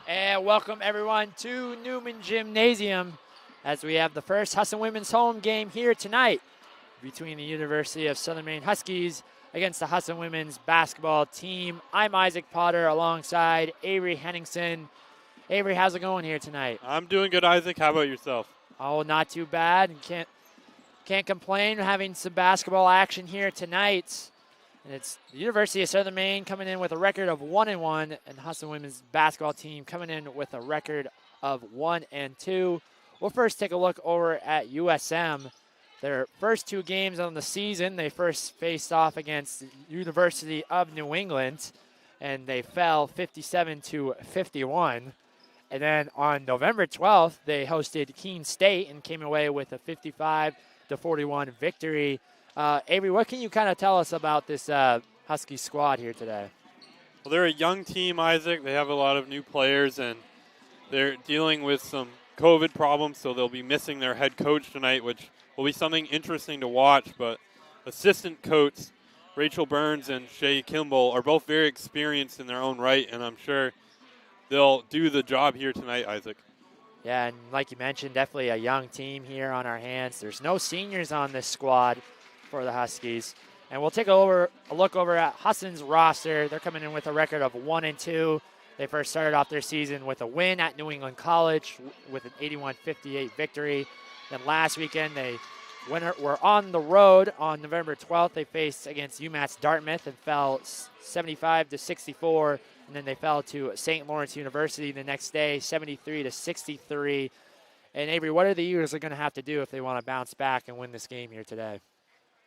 And welcome everyone to Newman Gymnasium as we have the first Husson women's home game here tonight between the University of Southern Maine Huskies against the Husson women's basketball team. I'm Isaac Potter alongside Avery Henningsen. Avery, how's it going here tonight? I'm doing good, Isaac. How about yourself? Oh, not too bad. Can't complain. Having some basketball action here tonight. And it's the University of Southern Maine coming in with a record of 1-1, and Husson women's basketball team coming in with a record of 1-2. We'll first take a look over at USM. Their first two games on the season, they first faced off against the University of New England, and they fell 57-51. And then on November 12th, they hosted Keene State and came away with a 55-41 victory. Avery, what can you kind of tell us about this Husky squad here today? Well, they're a young team, Isaac. They have a lot of new players, and they're dealing with some COVID problems, so they'll be missing their head coach tonight, which will be something interesting to watch. But assistant coach Rachel Burns and Shay Kimball are both very experienced in their own right, and I'm sure they'll do the job here tonight, Isaac. Yeah, and like you mentioned, definitely a young team here on our hands. There's no seniors on this squad for the Huskies. And we'll take a look over at Husson's roster. They're coming in with a record of 1-2. They first started off their season with a win at New England College with an 81-58 victory. Then last weekend, they were on the road on November 12th. They faced against UMass Dartmouth and fell 75-64. And then they fell to St. Lawrence University the next day, 73-63. And Avery, what are the Eagles going to have to do if they want to bounce back and win this game here today?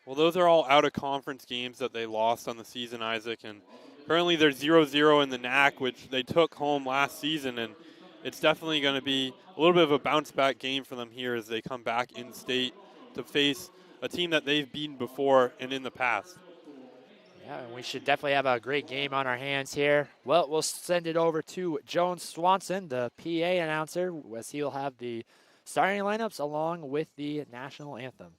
Well, those are all out-of-conference games that they lost on the season, Isaac. And currently they're 0-0 in the NAC, which they took home last season. And it's definitely going to be a little bit of a bounce-back game for them here as they come back in state to face a team that they've beaten before and in the past. Yeah, and we should definitely have a great game on our hands here. Well, we'll send it over to Joan Swanson, the PA announcer, as he'll have the starting lineups along with the national anthem.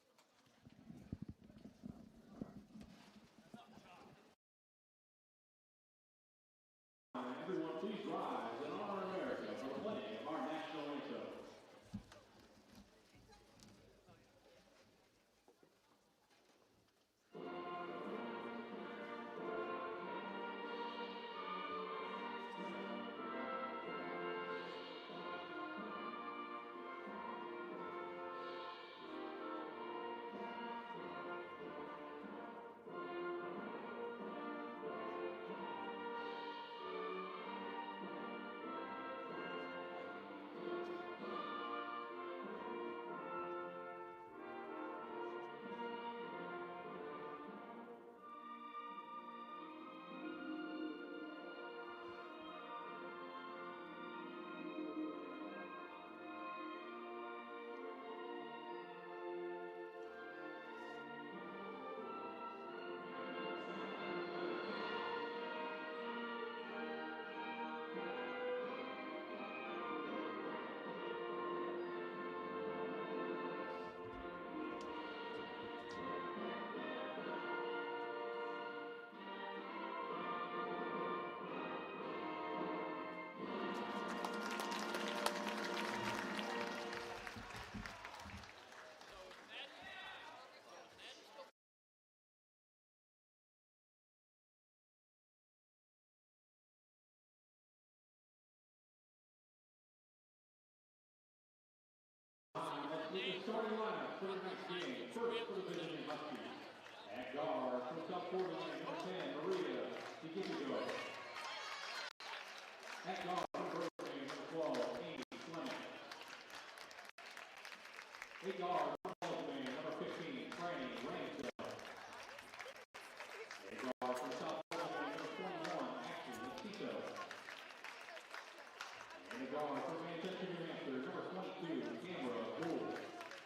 Everyone, please rise and honor America for the playing of our national anthem. With the starting lineup for the next game, first for the Division Huskies. At guard, from South Florida, number 10, Maria DiGipigo. At guard, from Berkeley, number 12, Amy Fleming. At guard, from Baltimore, number 15, Franny Ramsdale. At guard, from South Florida, number 21, Ashley Tito. And at guard, from Manchester, New Hampshire, number 22, Tamara Gould.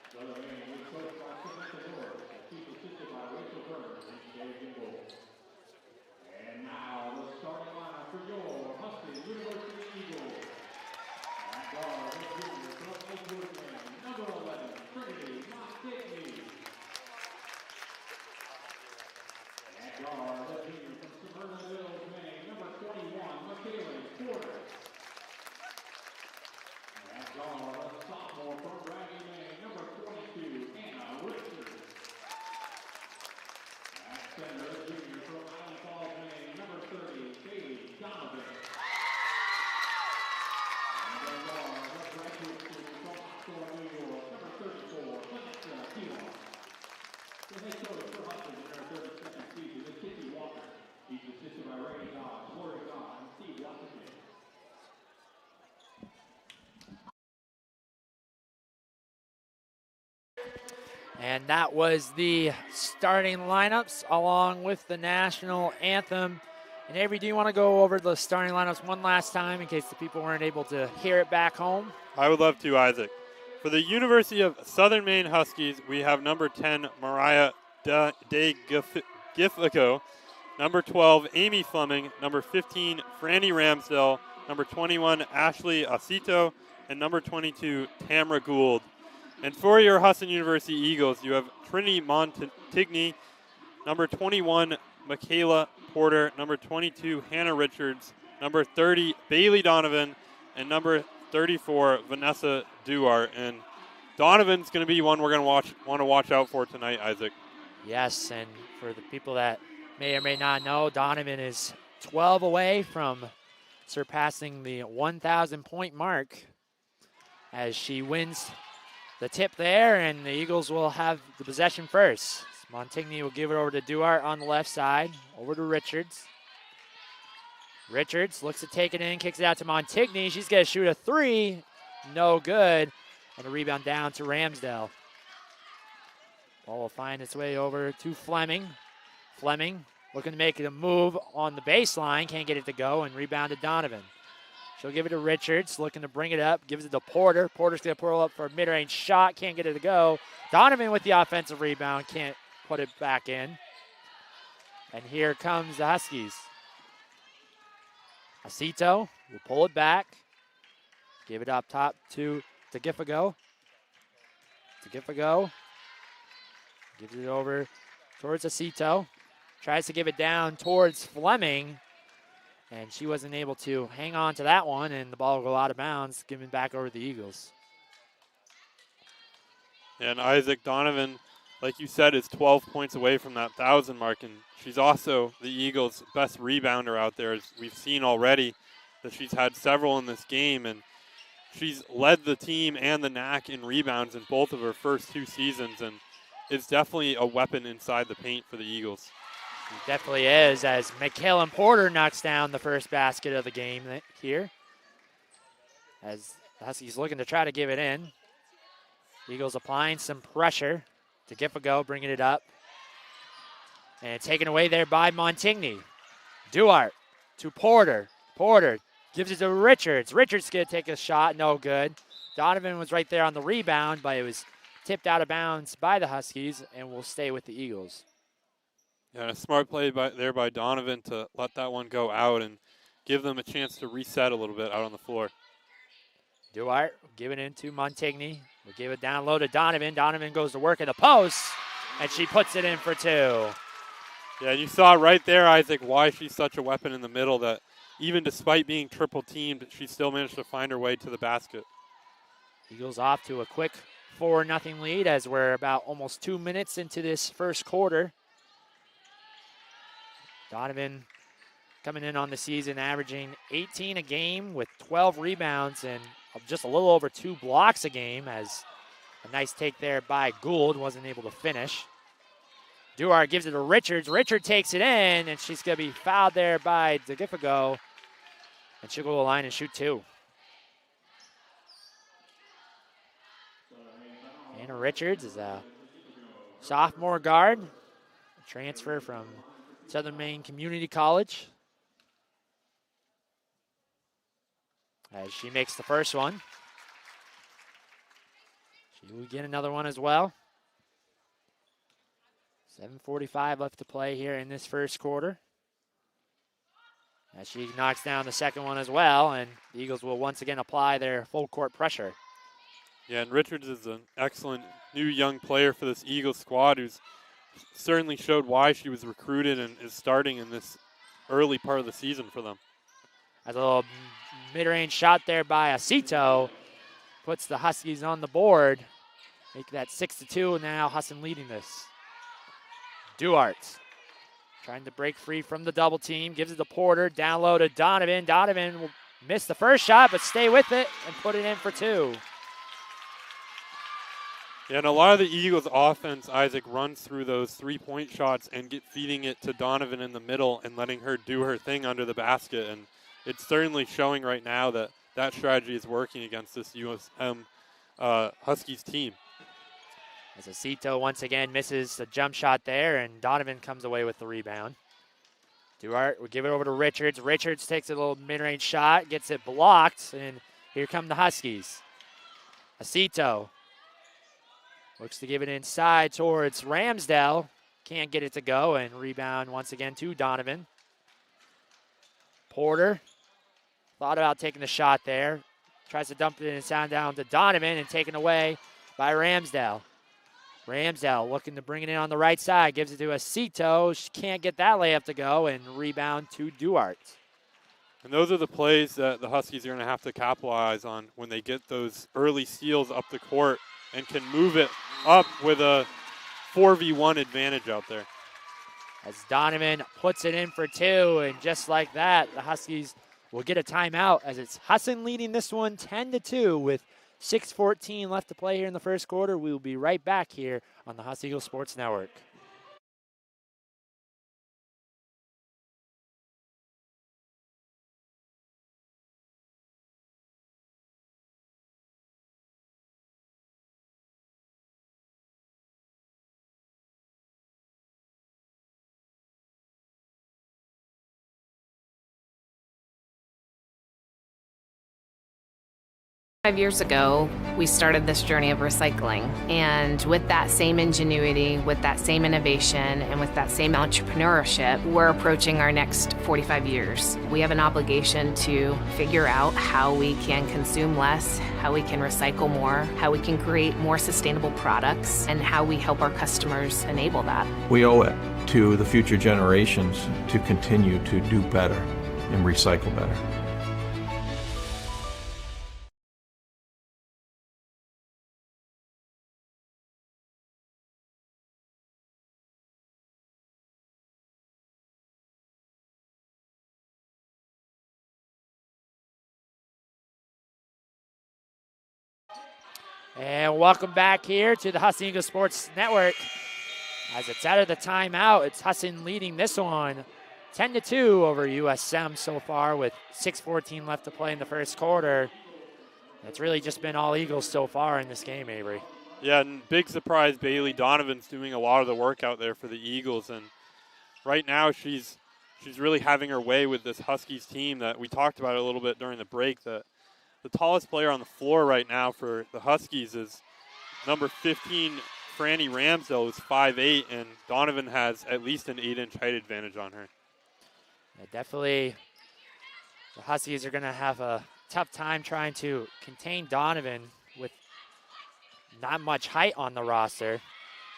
Southern Maine is coached by Samantha Norris, chief assisted by Rachel Burns and Shay Kimball. And now the starting lineup for your Husson University Eagles. At guard, the junior from Edgewood, number 11, Trinity And that was the starting lineups along with the national anthem. And Avery, do you want to go over the starting lineups one last time in case the people weren't able to hear it back home? I would love to, Isaac. For the University of Southern Maine Huskies, we have number 10, Mariah De Giffico, number 12, Amy Fleming, number 15, Franny Ramsdell, number 21, Ashley Acito, and number 22, Tamra Gould. And for your Husson University Eagles, you have Trinity Montigny, number 21, Michaela Porter, number 22, Hannah Richards, number 30, Bailey Donovan, and number 34, Vanessa Duart. And Donovan's going to be one we're going to want to watch out for tonight, Isaac. Yes, and for the people that may or may not know, Donovan is 12 away from surpassing the 1,000-point mark as she wins the tip there, and the Eagles will have the possession first. Montigny will give it over to Duart on the left side, over to Richards. Richards looks to take it in, kicks it out to Montigny. She's going to shoot a three. No good. And a rebound down to Ramsdell. Ball will find its way over to Fleming. Fleming looking to make a move on the baseline. Can't get it to go, and rebound to Donovan. She'll give it to Richards, looking to bring it up. Gives it to Porter. Porter's going to pull up for a mid-range shot. Can't get it to go. Donovan with the offensive rebound. Can't put it back in. And here comes the Huskies. Acito will pull it back. Give it up top to Giffigo. Giffigo gives it over towards Acito. Tries to give it down towards Fleming. And she wasn't able to hang on to that one, and the ball will go out of bounds, given back over to the Eagles. And Isaac, Donovan, like you said, is 12 points away from that 1,000 mark, and she's also the Eagles' best rebounder out there, as we've seen already that she's had several in this game, and she's led the team and the NAC in rebounds in both of her first two seasons, and it's definitely a weapon inside the paint for the Eagles. It definitely is, as Michaela Porter knocks down the first basket of the game here. As the Huskies looking to try to give it in. Eagles applying some pressure to Giffigo, bringing it up. And taken away there by Montigny. Duart to Porter. Porter gives it to Richards. Richards going to take a shot, no good. Donovan was right there on the rebound, but it was tipped out of bounds by the Huskies and will stay with the Eagles. Yeah, a smart play there by Donovan to let that one go out and give them a chance to reset a little bit out on the floor. Duart will give it into Montigny. We'll give it down low to Donovan. Donovan goes to work at the post, and she puts it in for two. Yeah, you saw right there, Isaac, why she's such a weapon in the middle, that even despite being triple teamed, she still managed to find her way to the basket. Eagles off to a quick 4-0 lead as we're about almost 2 minutes into this first quarter. Donovan coming in on the season averaging 18 a game with 12 rebounds and just a little over 2 blocks a game, as a nice take there by Gould, wasn't able to finish. Duart gives it to Richards. Richard takes it in, and she's going to be fouled there by DeGiffigo, and she'll go to the line and shoot two. Anna Richards is a sophomore guard, a transfer from Southern Maine Community College. As she makes the first one. She will get another one as well. 7:45 left to play here in this first quarter. As she knocks down the second one as well, and the Eagles will once again apply their full court pressure. Yeah, and Richards is an excellent new young player for this Eagles squad, who's certainly showed why she was recruited and is starting in this early part of the season for them. As a little mid-range shot there by Acito puts the Huskies on the board. Make that 6-2, and now Husson leading this. Duart trying to break free from the double team. Gives it to Porter. Down low to Donovan. Donovan will miss the first shot, but stay with it and put it in for two. Yeah, and a lot of the Eagles' offense, Isaac, runs through those three-point shots and feeding it to Donovan in the middle and letting her do her thing under the basket. And it's certainly showing right now that that strategy is working against this USM Huskies team. As Acito once again misses the jump shot there, and Donovan comes away with the rebound. Duarte will give it over to Richards. Richards takes a little mid-range shot, gets it blocked, and here come the Huskies. Acito looks to give it inside towards Ramsdale. Can't get it to go, and rebound once again to Donovan. Porter thought about taking the shot there. Tries to dump it and sound down to Donovan and taken away by Ramsdale. Ramsdale looking to bring it in on the right side. Gives it to Acito. She can't get that layup to go, and rebound to Duarte. And those are the plays that the Huskies are going to have to capitalize on when they get those early steals up the court and can move it up with a 4v1 advantage out there. As Donovan puts it in for two, and just like that, the Huskies will get a timeout as it's Husson leading this one 10-2 with 6:14 left to play here in the first quarter. We will be right back here on the Husson Eagles Sports Network. Years ago, we started this journey of recycling. And with that same ingenuity, with that same innovation, and with that same entrepreneurship, we're approaching our next 45 years. We have an obligation to figure out how we can consume less, how we can recycle more, how we can create more sustainable products, and how we help our customers enable that. We owe it to the future generations to continue to do better and recycle better. And welcome back here to the Husson Eagles Sports Network. As it's out of the timeout, it's Husson leading this one 10-2 over USM so far with 6:14 left to play in the first quarter. It's really just been all Eagles so far in this game, Avery. Yeah, and big surprise, Bailey Donovan's doing a lot of the work out there for the Eagles, and right now she's really having her way with this Huskies team that we talked about a little bit during the break. That the tallest player on the floor right now for the Huskies is number 15, Franny Ramsdale, who's 5'8", and Donovan has at least an 8-inch height advantage on her. Yeah, definitely the Huskies are going to have a tough time trying to contain Donovan with not much height on the roster.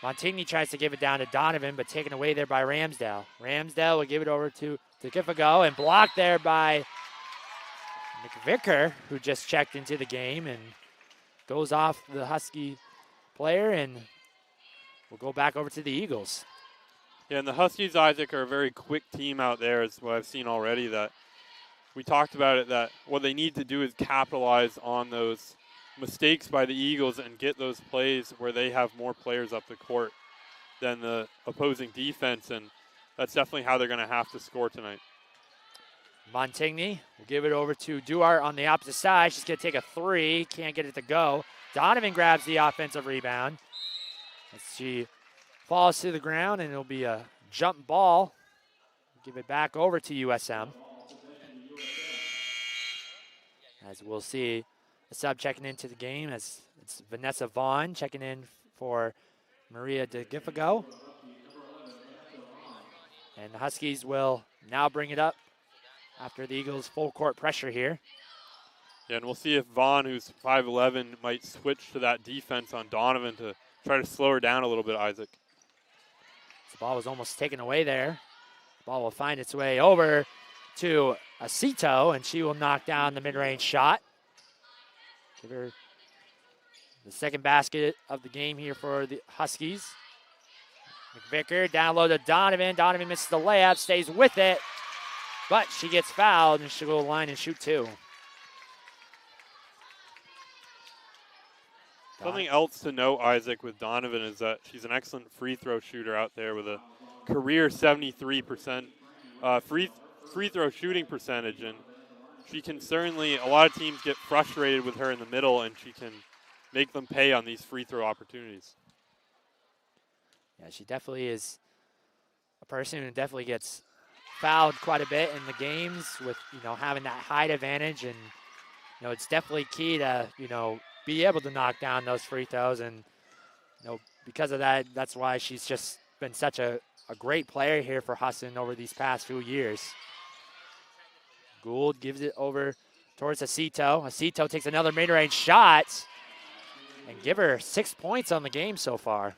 Montigny tries to give it down to Donovan, but taken away there by Ramsdale. Ramsdale will give it over to Gifago and blocked there by McVicker, who just checked into the game and goes off the Husky player, and we'll go back over to the Eagles. Yeah, and the Huskies, Isaac, are a very quick team out there, is what I've seen already. That we talked about it, that what they need to do is capitalize on those mistakes by the Eagles and get those plays where they have more players up the court than the opposing defense, and that's definitely how they're going to have to score tonight. Montigny will give it over to Duarte on the opposite side. She's going to take a three. Can't get it to go. Donovan grabs the offensive rebound as she falls to the ground, and it'll be a jump ball. Give it back over to USM. As we'll see a sub checking into the game, as it's Vanessa Vaughn checking in for Maria DeGifago. And the Huskies will now bring it up after the Eagles' full court pressure here. Yeah, and we'll see if Vaughn, who's 5'11", might switch to that defense on Donovan to try to slow her down a little bit, Isaac. The ball was almost taken away there. The ball will find its way over to Acito, and she will knock down the mid-range shot. Give her the second basket of the game here for the Huskies. McVicker down low to Donovan. Donovan misses the layup, stays with it, but she gets fouled, and she'll go to the line and shoot two. Something else to note, Isaac, with Donovan is that she's an excellent free throw shooter out there with a career 73% free throw shooting percentage, and she can certainly, a lot of teams get frustrated with her in the middle, and she can make them pay on these free throw opportunities. Yeah, she definitely is a person who definitely gets fouled quite a bit in the games with, having that height advantage. And, it's definitely key to, be able to knock down those free throws. And, because of that, that's why she's just been such a great player here for Husson over these past few years. Gould gives it over towards Acito. Acito takes another mid-range shot and give her 6 points on the game so far.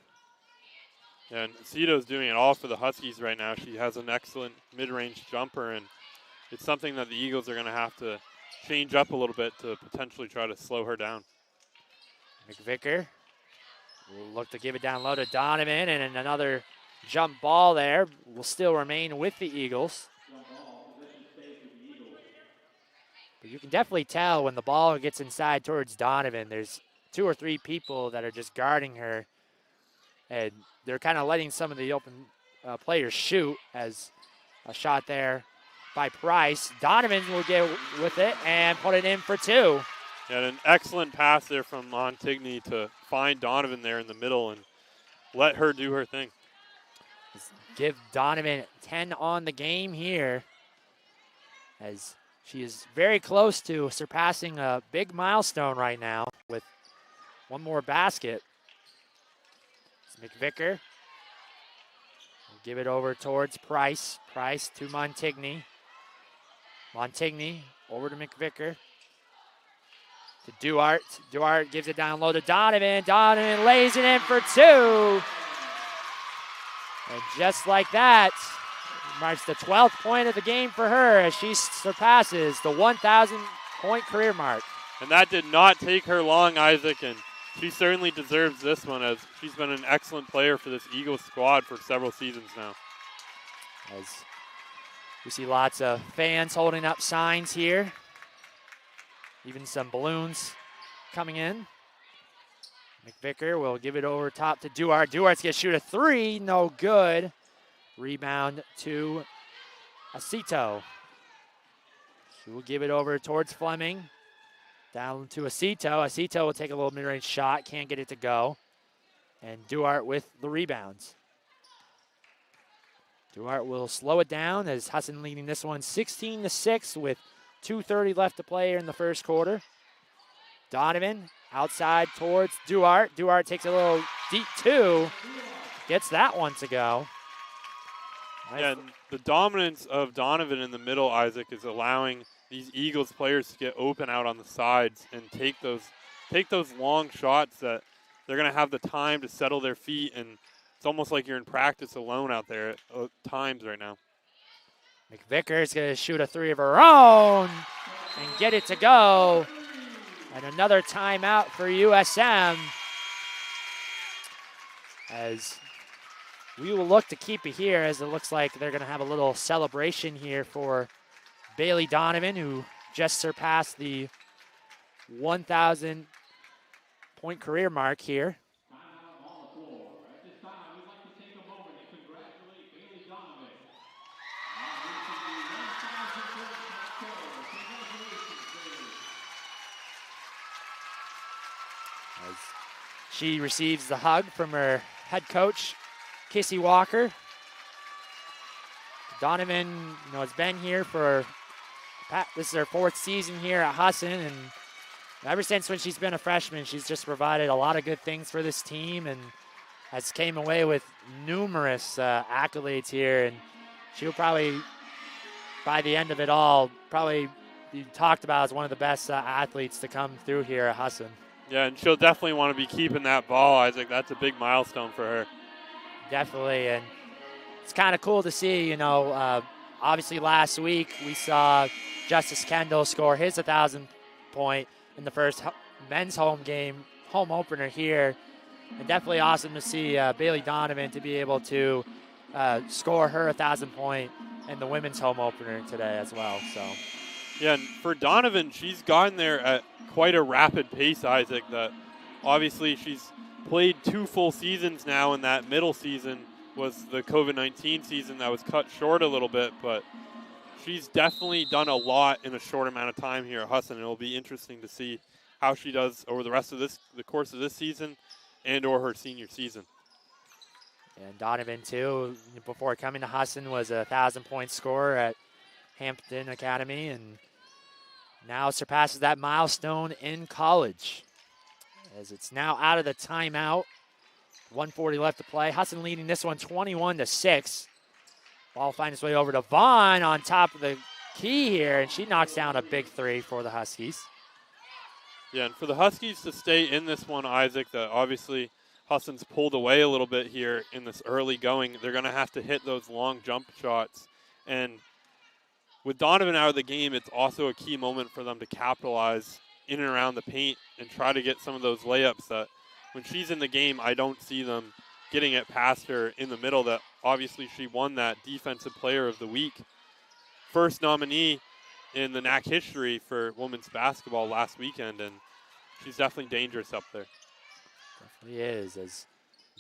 Yeah, and Acito's doing it all for the Huskies right now. She has an excellent mid-range jumper, and it's something that the Eagles are going to have to change up a little bit to potentially try to slow her down. McVicker will look to give it down low to Donovan, and another jump ball there will still remain with the Eagles. But you can definitely tell when the ball gets inside towards Donovan, there's 2 or 3 people that are just guarding her, and they're kind of letting some of the open players shoot. As a shot there by Price. Donovan will get with it and put it in for 2. Yeah, an excellent pass there from Montigny to find Donovan there in the middle and let her do her thing. Give Donovan 10 on the game here, as she is very close to surpassing a big milestone right now with one more basket. It's McVicker. We'll give it over towards Price. Price to Montigny. Montigny over to McVicker. To Duarte. Duarte gives it down low to Donovan. Donovan lays it in for 2. And just like that, marks the 12th point of the game for her as she surpasses the 1,000-point career mark. And that did not take her long, Isaac, and she certainly deserves this one, as she's been an excellent player for this Eagles squad for several seasons now. As we see lots of fans holding up signs here. Even some balloons coming in. McVicker will give it over top to Duarte. Duarte's going to shoot a 3. No good. Rebound to Acito. She will give it over towards Fleming. Down to Acito. Acito will take a little mid-range shot. Can't get it to go. And Duarte with the rebounds. Duarte will slow it down as Husson leading this one 16-6 with 2:30 left to play here in the first quarter. Donovan outside towards Duarte. Duarte takes a little deep 2. Gets that one to go. Nice. Yeah, and the dominance of Donovan in the middle, Isaac, is allowing these Eagles players to get open out on the sides and take those long shots that they're going to have the time to settle their feet, and it's almost like you're in practice alone out there at times right now. McVicker is going to shoot a 3 of her own and get it to go. And another timeout for USM, as we will look to keep it here, as it looks like they're going to have a little celebration here for Bailey Donovan, who just surpassed the 1,000-point career mark here. As she receives the hug from her head coach, Kissy Walker. Donovan, has been here for, this is her 4th season here at Husson, and ever since when she's been a freshman, she's just provided a lot of good things for this team and has came away with numerous accolades here, and she'll probably, by the end of it all, probably be talked about as one of the best athletes to come through here at Husson. Yeah, and she'll definitely want to be keeping that ball, Isaac. That's a big milestone for her. Definitely, and it's kind of cool to see, obviously last week we saw Justice Kendall score his 1,000-point in the first men's home opener here. And definitely awesome to see Bailey Donovan to be able to score her 1,000-point in the women's home opener today as well. So, yeah, and for Donovan, she's gotten there at quite a rapid pace, Isaac, that obviously she's played 2 full seasons now, and that middle season was the COVID-19 season that was cut short a little bit, but she's definitely done a lot in a short amount of time here at Husson, and it'll be interesting to see how she does over the rest of the course of this season and or her senior season. And Donovan, too, before coming to Husson, was a 1,000-point scorer at Hampton Academy and now surpasses that milestone in college. As it's now out of the timeout. 1:40 left to play. Husson leading this one 21-6. Ball finds its way over to Vaughn on top of the key here, and she knocks down a big three for the Huskies. Yeah, and for the Huskies to stay in this one, Isaac, that obviously Husson's pulled away a little bit here in this early going. They're going to have to hit those long jump shots. And with Donovan out of the game, it's also a key moment for them to capitalize in and around the paint and try to get some of those layups that when she's in the game, I don't see them getting it past her in the middle. That obviously she won that Defensive Player of the Week. First nominee in the NAC history for women's basketball last weekend, and she's definitely dangerous up there. Definitely is, as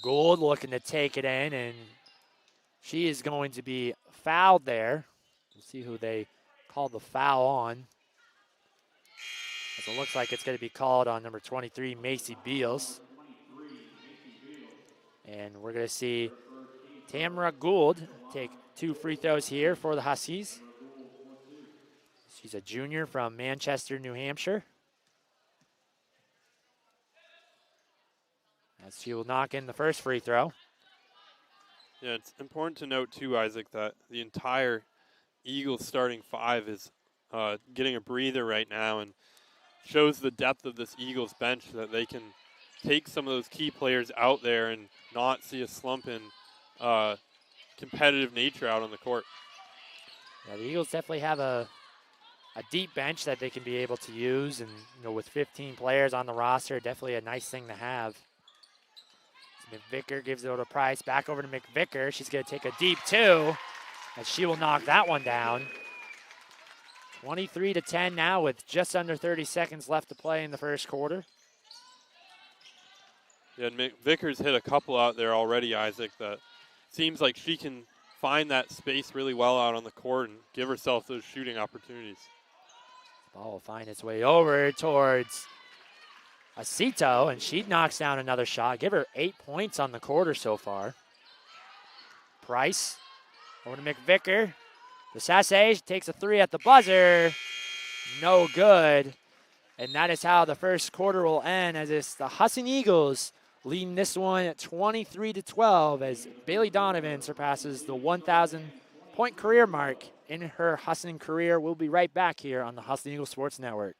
Gould looking to take it in, and she is going to be fouled there. We'll see who they call the foul on. As it looks like it's going to be called on number 23, Macy Beals. And we're going to see Tamara Gould take 2 free throws here for the Huskies. She's a junior from Manchester, New Hampshire. As she will knock in the first free throw. Yeah, it's important to note too, Isaac, that the entire Eagles starting 5 is getting a breather right now and shows the depth of this Eagles bench, that they can take some of those key players out there and not see a slump in competitive nature out on the court. Yeah, the Eagles definitely have a deep bench that they can be able to use, and with 15 players on the roster, definitely a nice thing to have. McVicker gives it over to Price, back over to McVicker. She's going to take a deep 2, and she will knock that one down. 23-10 now with just under 30 seconds left to play in the first quarter. Yeah, and McVicker's hit a couple out there already, Isaac, that seems like she can find that space really well out on the court and give herself those shooting opportunities. Ball will find its way over towards Acito, and she knocks down another shot. Give her 8 points on the quarter so far. Price over to McVicker. Sasse takes a 3 at the buzzer. No good. And that is how the first quarter will end, as it's the Husson Eagles leading this one at 23-12 as Bailey Donovan surpasses the 1,000-point career mark in her Husson career. We'll be right back here on the Husson Eagles Sports Network.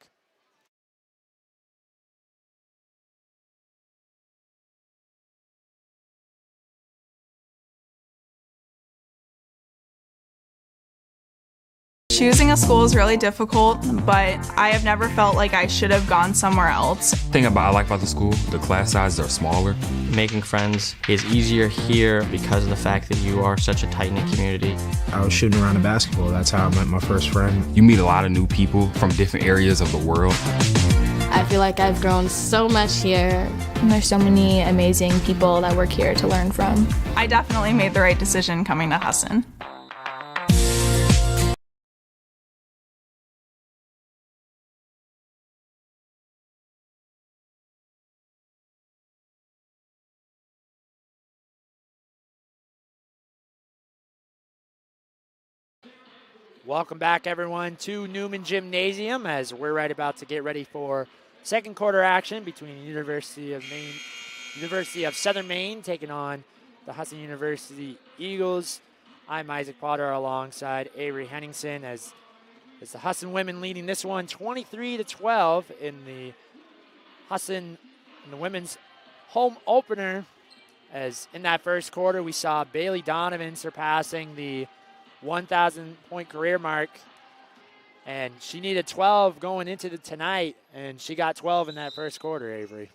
Choosing a school is really difficult, but I have never felt like I should have gone somewhere else. The thing I like about the school, the class sizes are smaller. Making friends is easier here because of the fact that you are such a tight-knit community. I was shooting around a basketball. That's how I met my first friend. You meet a lot of new people from different areas of the world. I feel like I've grown so much here. And there's so many amazing people that work here to learn from. I definitely made the right decision coming to Husson. Welcome back, everyone, to Newman Gymnasium as we're right about to get ready for second quarter action between University of Southern Maine taking on the Husson University Eagles. I'm Isaac Potter alongside Avery Henningsen as the Husson women leading this one 23-12 in the Husson in the women's home opener. As in that first quarter, we saw Bailey Donovan surpassing the 1,000-point career mark, and she needed 12 going into tonight, and she got 12 in that first quarter, Avery.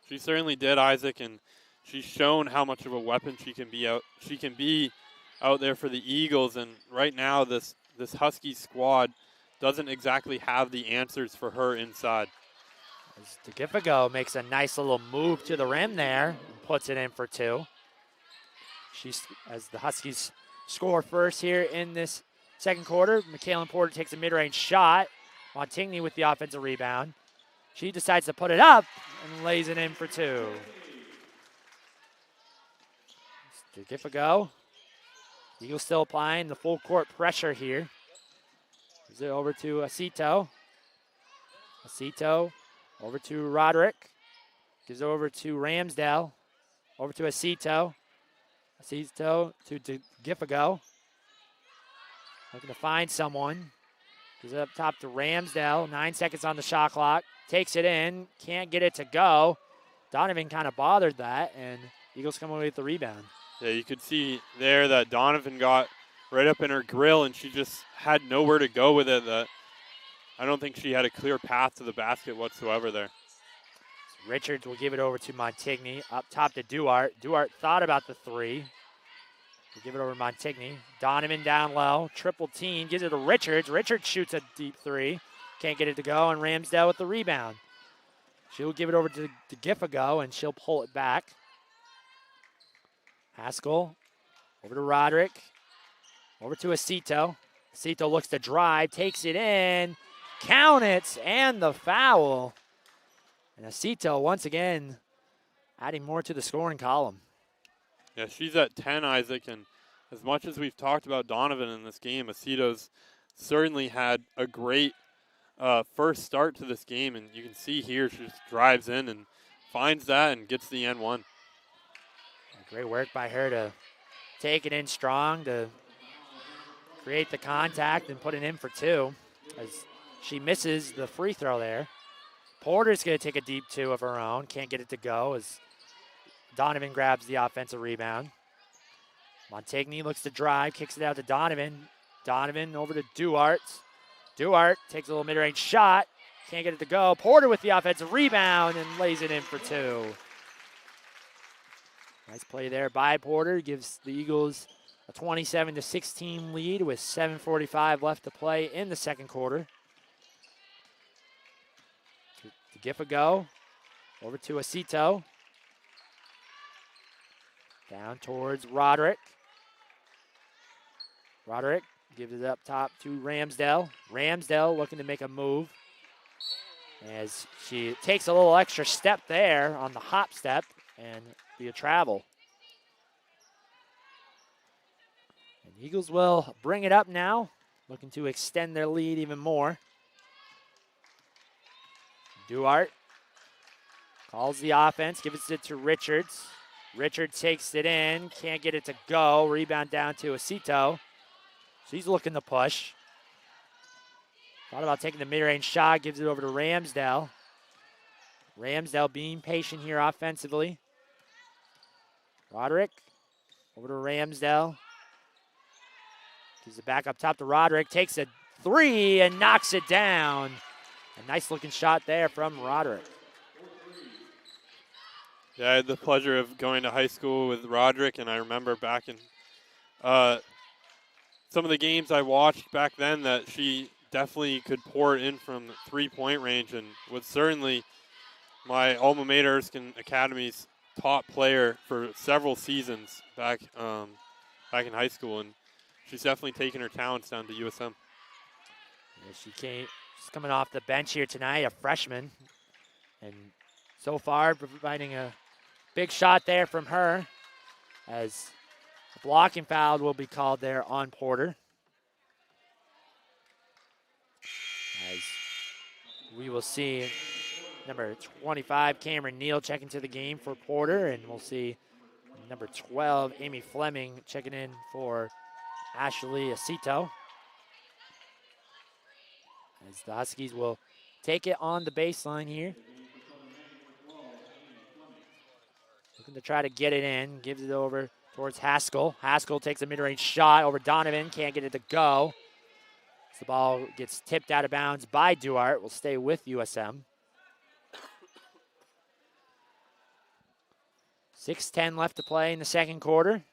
She certainly did, Isaac, and she's shown how much of a weapon she can be out there for the Eagles. And right now, this Husky squad doesn't exactly have the answers for her inside. As DeGiffigo makes a nice little move to the rim there and puts it in for 2. As the Huskies score first here in this second quarter, McKaylin Porter takes a mid-range shot. Montigny with the offensive rebound. She decides to put it up and lays it in for 2. To give a go. Eagles still applying the full court pressure here. Gives it over to Acito. Acito over to Roderick. Gives it over to Ramsdale. Over to Acito. Acito to Giffigo. Looking to find someone. Gives it up top to Ramsdale. 9 seconds on the shot clock. Takes it in. Can't get it to go. Donovan kind of bothered that, and Eagles come away with the rebound. Yeah, you could see there that Donovan got right up in her grill, and she just had nowhere to go with it. That I don't think she had a clear path to the basket whatsoever there. Richards will give it over to Montigny. Up top to Duarte. Duarte thought about the three. We'll give it over to Montigny. Donovan down low. Triple team. Gives it to Richards. Richards shoots a deep three. Can't get it to go, and Ramsdale with the rebound. She'll give it over to Giffigo, and she'll pull it back. Haskell over to Roderick. Over to Acito. Acito looks to drive. Takes it in. Count it, and the foul. And Acito, once again, adding more to the scoring column. Yeah, she's at 10, Isaac, and as much as we've talked about Donovan in this game, Acito's certainly had a great first start to this game, and you can see here she just drives in and finds that and gets the N1. Great work by her to take it in strong, to create the contact and put it in for two, as she misses the free throw there. Porter's going to take a deep two of her own. Can't get it to go as Donovan grabs the offensive rebound. Montigny looks to drive, kicks it out to Donovan. Donovan over to Duarte. Duarte takes a little mid-range shot. Can't get it to go. Porter with the offensive rebound and lays it in for two. Nice play there by Porter. Gives the Eagles a 27-16 lead with 7:45 left to play in the second quarter. To Giffigo. Over to Acito. Down towards Roderick. Roderick gives it up top to Ramsdale. Ramsdale looking to make a move as she takes a little extra step there on the hop step and be a travel. And Eagles will bring it up now, looking to extend their lead even more. Duarte calls the offense, gives it to Richards. Richards takes it in, can't get it to go. Rebound down to Acito. She's looking to push. Thought about taking the mid-range shot, gives it over to Ramsdale. Ramsdale being patient here offensively. Roderick over to Ramsdale. Gives it back up top to Roderick. Takes a three and knocks it down. A nice looking shot there from Roderick. Yeah, I had the pleasure of going to high school with Roderick, and I remember back in some of the games I watched back then that she definitely could pour it in from three-point range and was certainly my alma mater, Erskine Academy's top player for several seasons back in high school, and she's definitely taken her talents down to USM. Yeah, she's coming off the bench here tonight, a freshman, and so far providing a big shot there from her as a blocking foul will be called there on Porter. As we will see number 25, Cameron Neal, checking to the game for Porter, and we'll see number 12, Amy Fleming, checking in for Ashley Acito. As the Huskies will take it on the baseline here. Looking to try to get it in, gives it over towards Haskell. Haskell takes a mid-range shot over Donovan, can't get it to go. As the ball gets tipped out of bounds by Duarte, will stay with USM. 6:10 left to play in the second quarter.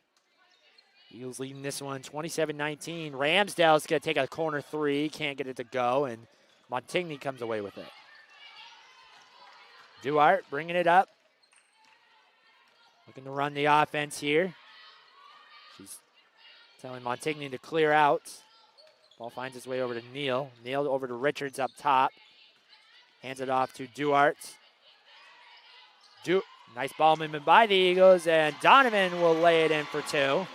Eagles leading this one 27-19. Ramsdale's going to take a corner three, can't get it to go, and Montigny comes away with it. Duarte bringing it up. Looking to run the offense here. She's telling Montigny to clear out. Ball finds its way over to Neal. Neal over to Richards up top. Hands it off to Duarte. Nice ball movement by the Eagles, and Donovan will lay it in for 2.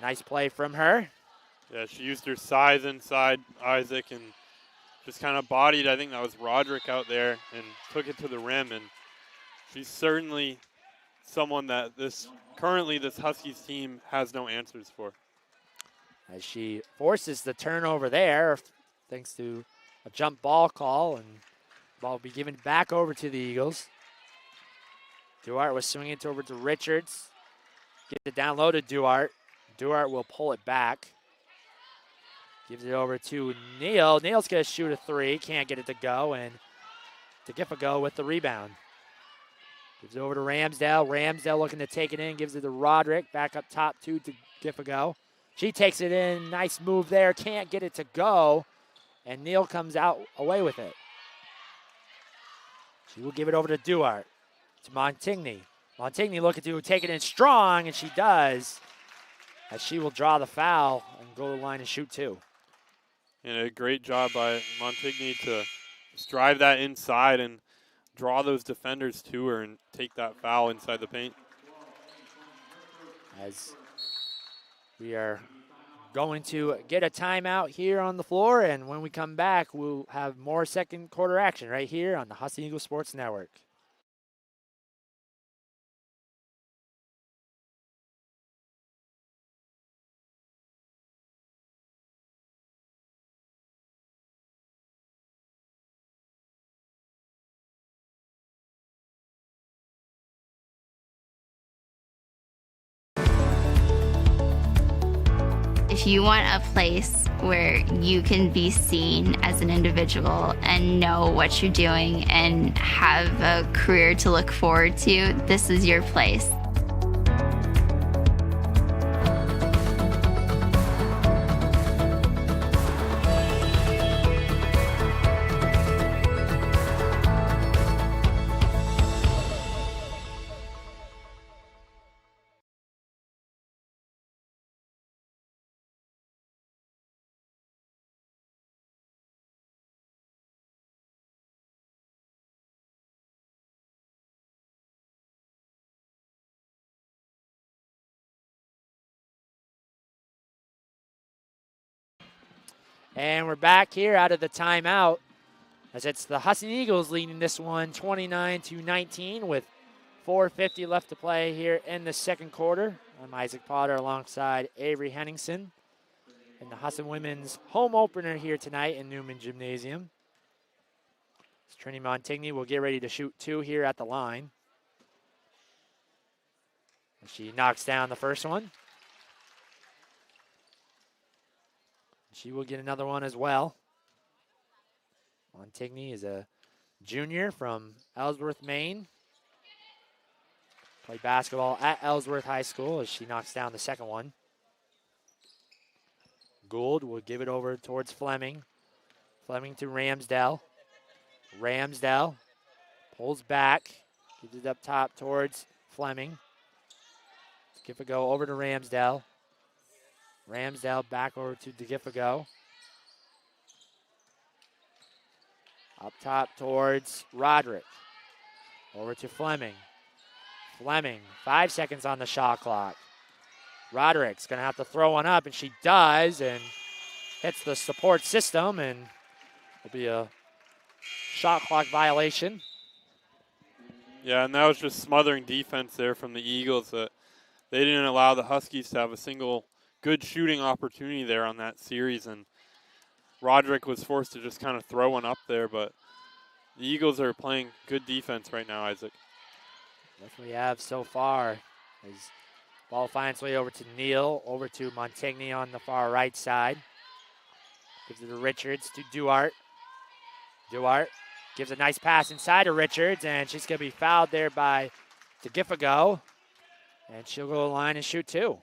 Nice play from her. Yeah, she used her size inside Isaac and just kind of bodied, I think that was Roderick out there, and took it to the rim. And she's certainly someone that currently this Huskies team has no answers for. As she forces the turnover there, thanks to a jump ball call, and ball will be given back over to the Eagles. Duarte was swinging it over to Richards. Get it down low to Duarte. Duarte will pull it back. Gives it over to Neal. Neal's going to shoot a 3. Can't get it to go, and DeGiffigo with the rebound. Gives it over to Ramsdale. Ramsdale looking to take it in. Gives it to Roderick. Back up top to DeGiffigo. She takes it in. Nice move there. Can't get it to go. And Neal comes out away with it. She will give it over to Duarte. To Montigny. Montigny looking to take it in strong, and she does. As she will draw the foul and go to the line and shoot 2. And a great job by Montigny to just drive that inside and draw those defenders to her and take that foul inside the paint. As we are going to get a timeout here on the floor, and when we come back, we'll have more second quarter action right here on the Husson Eagles Sports Network. If you want a place where you can be seen as an individual and know what you're doing and have a career to look forward to, this is your place. And we're back here out of the timeout, as it's the Husson Eagles leading this one 29-19 with 4:50 left to play here in the second quarter. I'm Isaac Potter alongside Avery Henningsen in the Husson women's home opener here tonight in Newman Gymnasium. Trini Montigny will get ready to shoot 2 here at the line. She knocks down the first one. She will get another one as well. Montigny is a junior from Ellsworth, Maine. Played basketball at Ellsworth High School as she knocks down the second one. Gould will give it over towards Fleming. Fleming to Ramsdale. Ramsdale pulls back, gives it up top towards Fleming. Give a go over to Ramsdale. Ramsdale back over to DeGiffigo. Up top towards Roderick. Over to Fleming. Fleming, 5 seconds on the shot clock. Roderick's going to have to throw one up, and she does, and hits the support system, and will be a shot clock violation. Yeah, and that was just smothering defense there from the Eagles. That they didn't allow the Huskies to have a single good shooting opportunity there on that series, and Roderick was forced to just kind of throw one up there, but the Eagles are playing good defense right now, Isaac. That's what we have so far. As ball finds its way over to Neal, over to Montigny on the far right side. Gives it to Richards, to Duarte. Duarte gives a nice pass inside to Richards, and she's going to be fouled there by DeGiffigo. And she'll go to the line and shoot 2.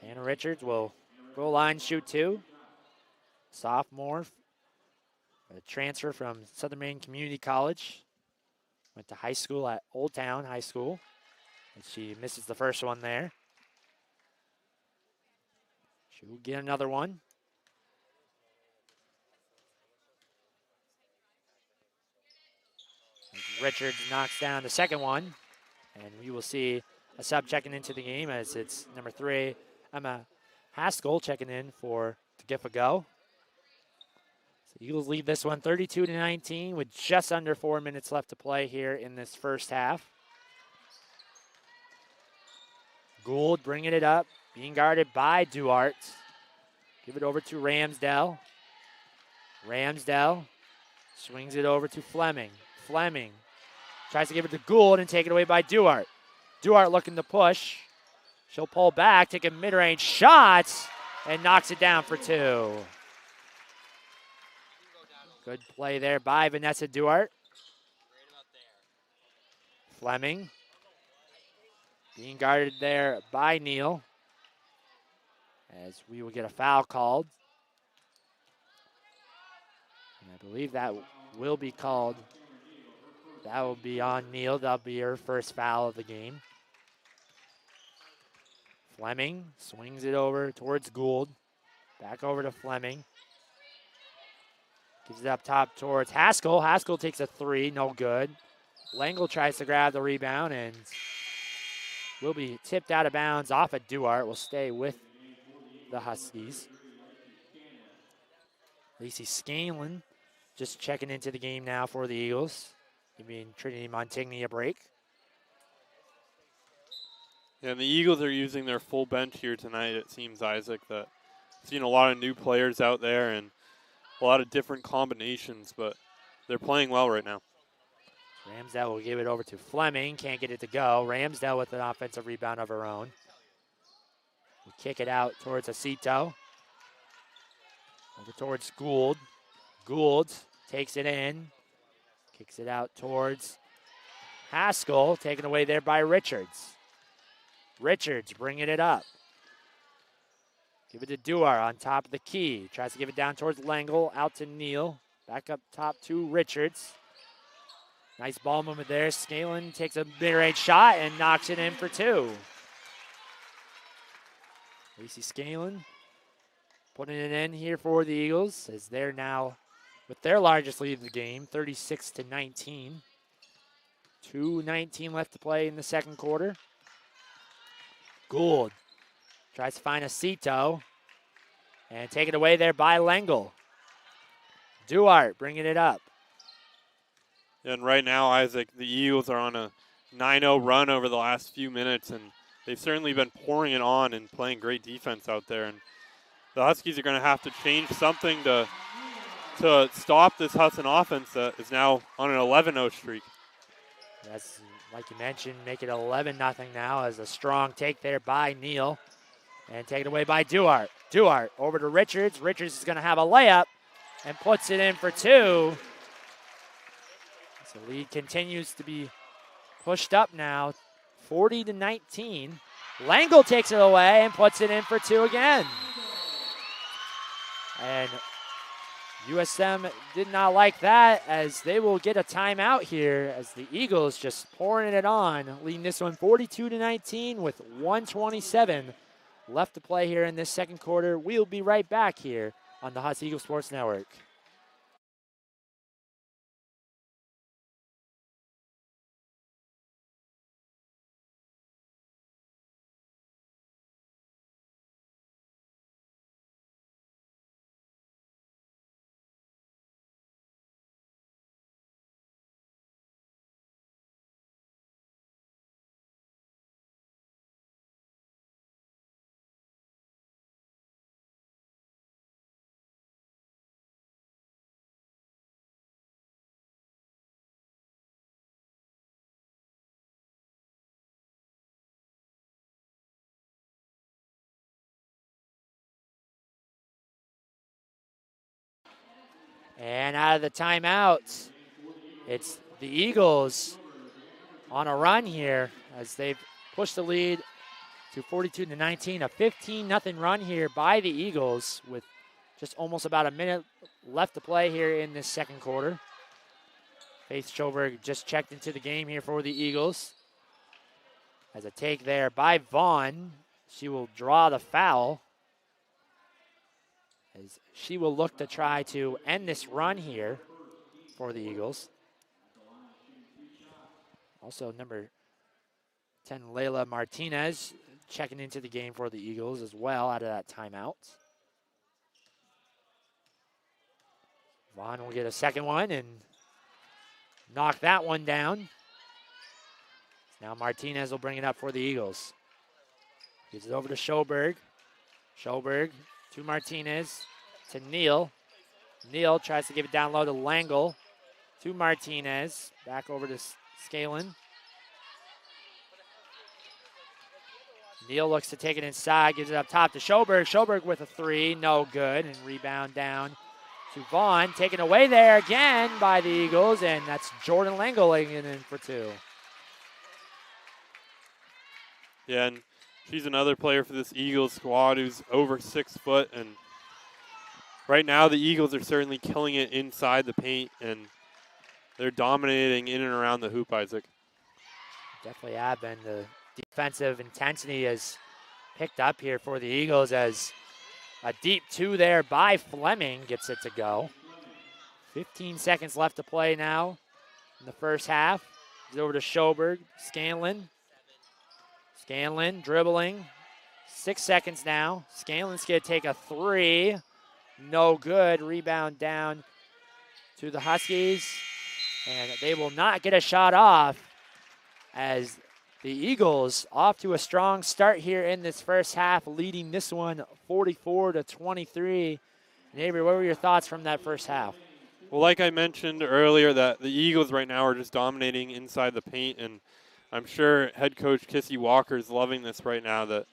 Hannah Richards will go line, shoot 2. Sophomore, a transfer from Southern Maine Community College. Went to high school at Old Town High School. And she misses the first one there. She will get another one. Richards knocks down the second one. And we will see a sub checking into the game as it's number 3, Emma Haskell checking in to give a go. So Eagles lead this one 32-19 with just under 4 minutes left to play here in this first half. Gould bringing it up, being guarded by Duarte. Give it over to Ramsdell. Ramsdell swings it over to Fleming. Fleming tries to give it to Gould and take it away by Duarte. Duarte looking to push. She'll pull back, take a mid-range shot, and knocks it down for 2. Good play there by Vanessa Duarte. Fleming being guarded there by Neal, as we will get a foul called. And I believe that will be called. That will be on Neal. That'll be her first foul of the game. Fleming swings it over towards Gould. Back over to Fleming. Gives it up top towards Haskell. Haskell takes a 3, no good. Langle tries to grab the rebound and will be tipped out of bounds off of Duarte. Will stay with the Huskies. Lacey Scanlon just checking into the game now for the Eagles, giving Trinity Montigny a break. Yeah, and the Eagles are using their full bench here tonight, it seems, Isaac. That seen a lot of new players out there and a lot of different combinations, but they're playing well right now. Ramsdell will give it over to Fleming. Can't get it to go. Ramsdell with an offensive rebound of her own. We kick it out towards Acito. Over towards Gould. Gould takes it in. Kicks it out towards Haskell. Taken away there by Richards. Richards bringing it up. Give it to Duarte on top of the key. Tries to give it down towards Langle. Out to Neal. Back up top to Richards. Nice ball movement there. Scanlon takes a mid-range shot and knocks it in for 2. Lacey Scanlon putting it in here for the Eagles as they're now with their largest lead of the game, 36-19. 2:19 left to play in the second quarter. Gould tries to find Acito and take it away there by Langle. Duarte bringing it up. And right now, Isaac, the Eagles are on a 9-0 run over the last few minutes, and they've certainly been pouring it on and playing great defense out there. And the Huskies are going to have to change something to stop this Husson offense that is now on an 11-0 streak. That's, like you mentioned, make it 11-0 now as a strong take there by Neal. And taken away by Duarte. Duarte over to Richards. Richards is going to have a layup and puts it in for 2. So lead continues to be pushed up now, 40-19. Langle takes it away and puts it in for 2 again. And USM did not like that as they will get a timeout here as the Eagles just pouring it on, leading this one 42-19 with 1:27 left to play here in this second quarter. We'll be right back here on the Husson Eagles Sports Network. And out of the timeouts, it's the Eagles on a run here as they've pushed the lead to 42-19. A 15-0 run here by the Eagles with just almost about a minute left to play here in this second quarter. Faith Schoberg just checked into the game here for the Eagles. As a take there by Vaughn. She will draw the foul. as she will look to try to end this run here for the Eagles. Also, number 10, Layla Martinez, checking into the game for the Eagles as well out of that timeout. Vaughn will get a second one and knock that one down. Now Martinez will bring it up for the Eagles. Gives it over to Schoberg. Schoberg to Martinez, to Neal. Neal tries to give it down low to Langle, to Martinez. Back over to Scalen. Neal looks to take it inside, gives it up top to Schoberg. Schoberg with a three, no good, and rebound down to Vaughn. Taken away there again by the Eagles, and that's Jordan Langle laying it in for two. Yeah, and she's another player for this Eagles squad who's over 6 foot, and right now the Eagles are certainly killing it inside the paint, and they're dominating in and around the hoop, Isaac. Definitely have been. The defensive intensity has picked up here for the Eagles as a deep two there by Fleming gets it to go. 15 seconds left to play now in the first half. It's over to Schoberg, Scanlon. Scanlon dribbling. 6 seconds now. Scanlon's going to take a three. No good. Rebound down to the Huskies. And they will not get a shot off as the Eagles off to a strong start here in this first half, leading this one 44-23. Neighbor, what were your thoughts from that first half? Well, like I mentioned earlier, that the Eagles right now are just dominating inside the paint, and I'm sure head coach Kissy Walker is loving this right now, that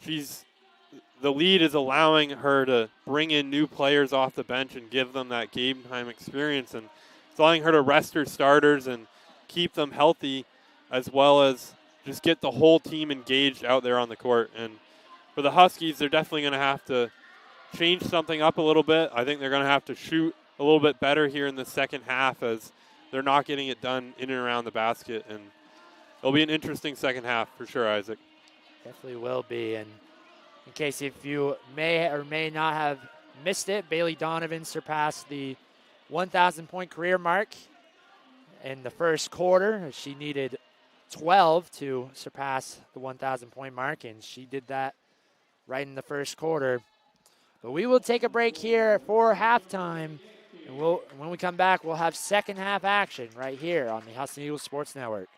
the lead is allowing her to bring in new players off the bench and give them that game time experience, and it's allowing her to rest her starters and keep them healthy, as well as just get the whole team engaged out there on the court. And for the Huskies, they're definitely going to have to change something up a little bit. I think they're going to have to shoot a little bit better here in the second half, as they're not getting it done in and around the basket. And it'll be an interesting second half for sure, Isaac. Definitely will be. And in case if you may or may not have missed it, Bailey Donovan surpassed the 1,000-point career mark in the first quarter. She needed 12 to surpass the 1,000-point mark, and she did that right in the first quarter. But we will take a break here for halftime, and when we come back, we'll have second half action right here on the Husson Eagles Sports Network.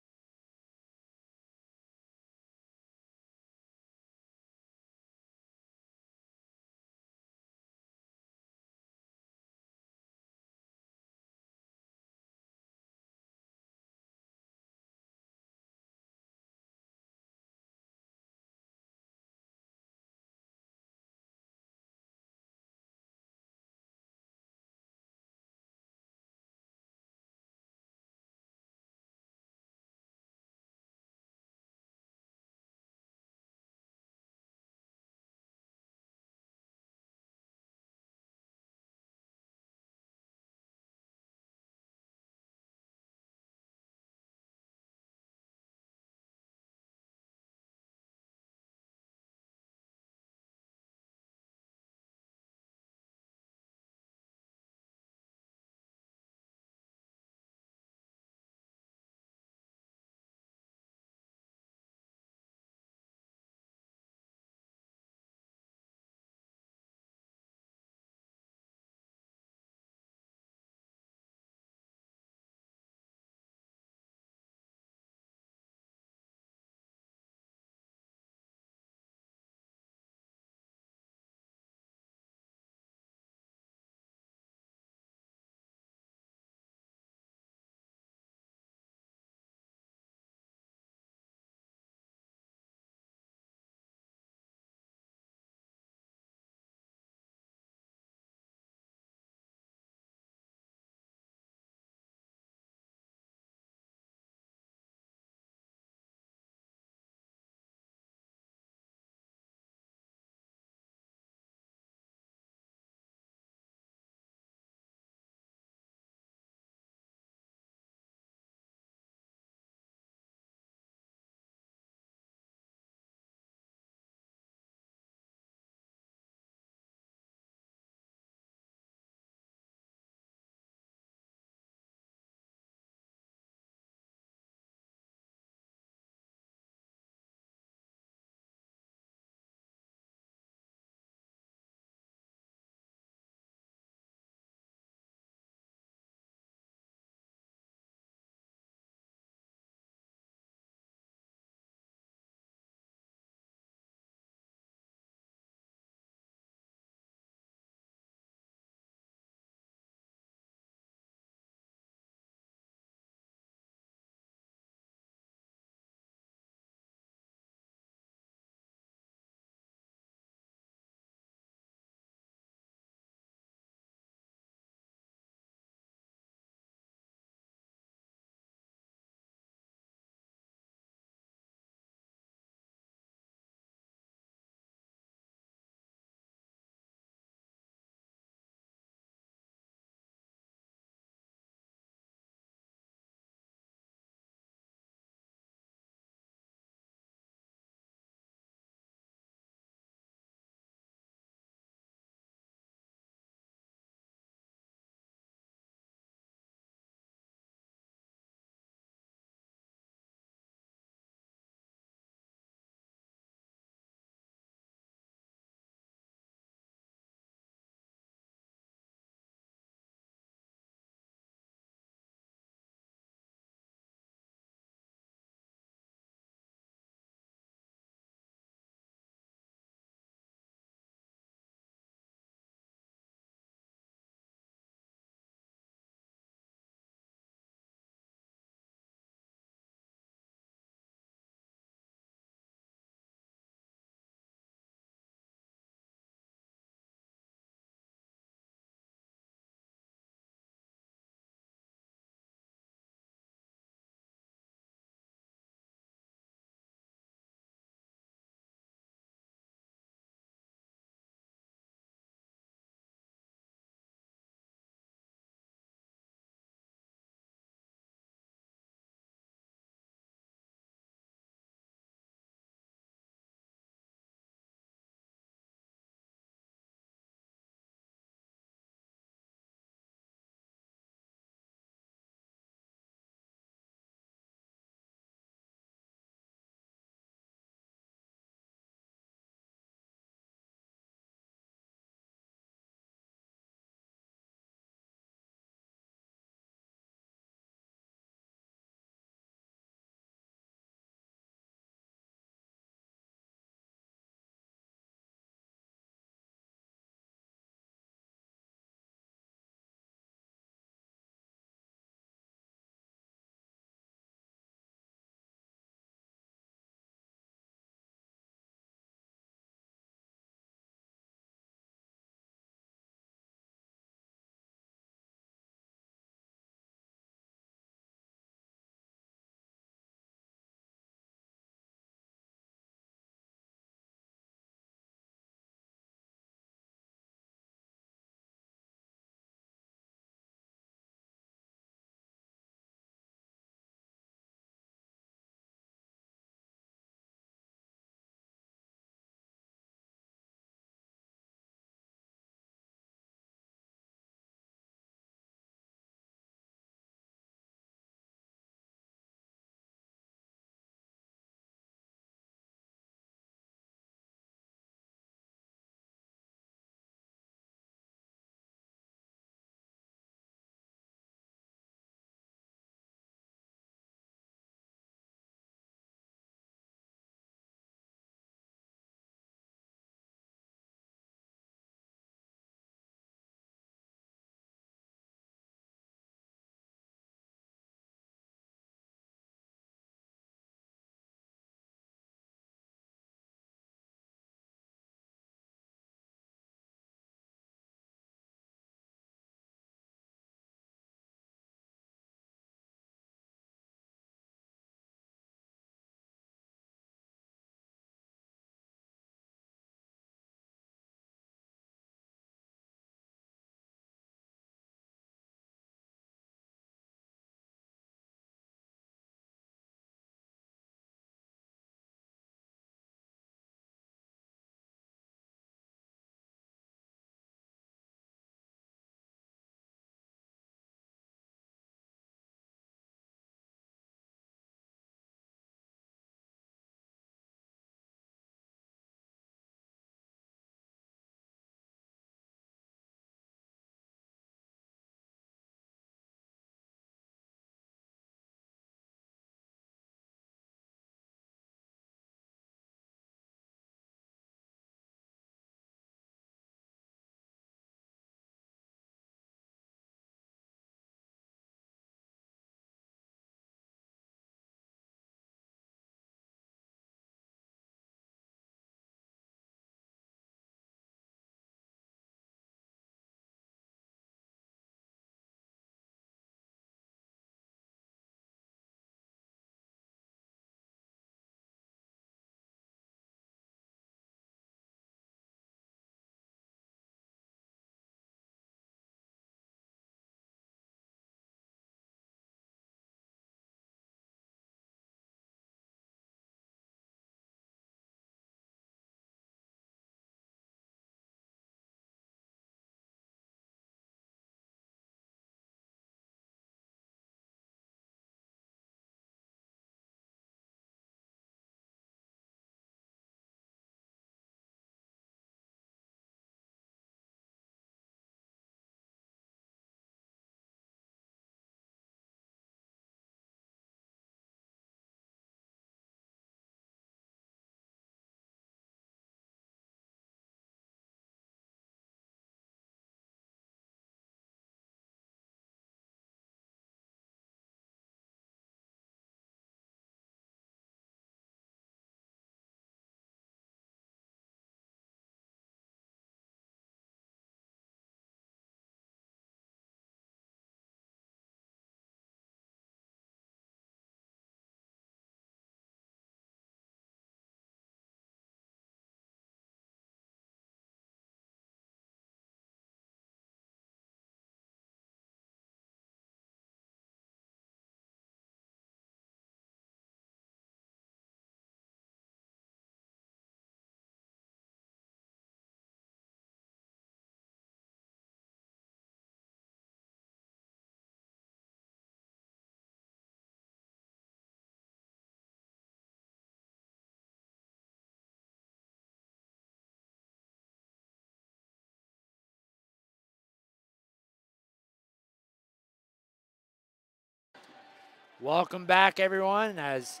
Welcome back, everyone, as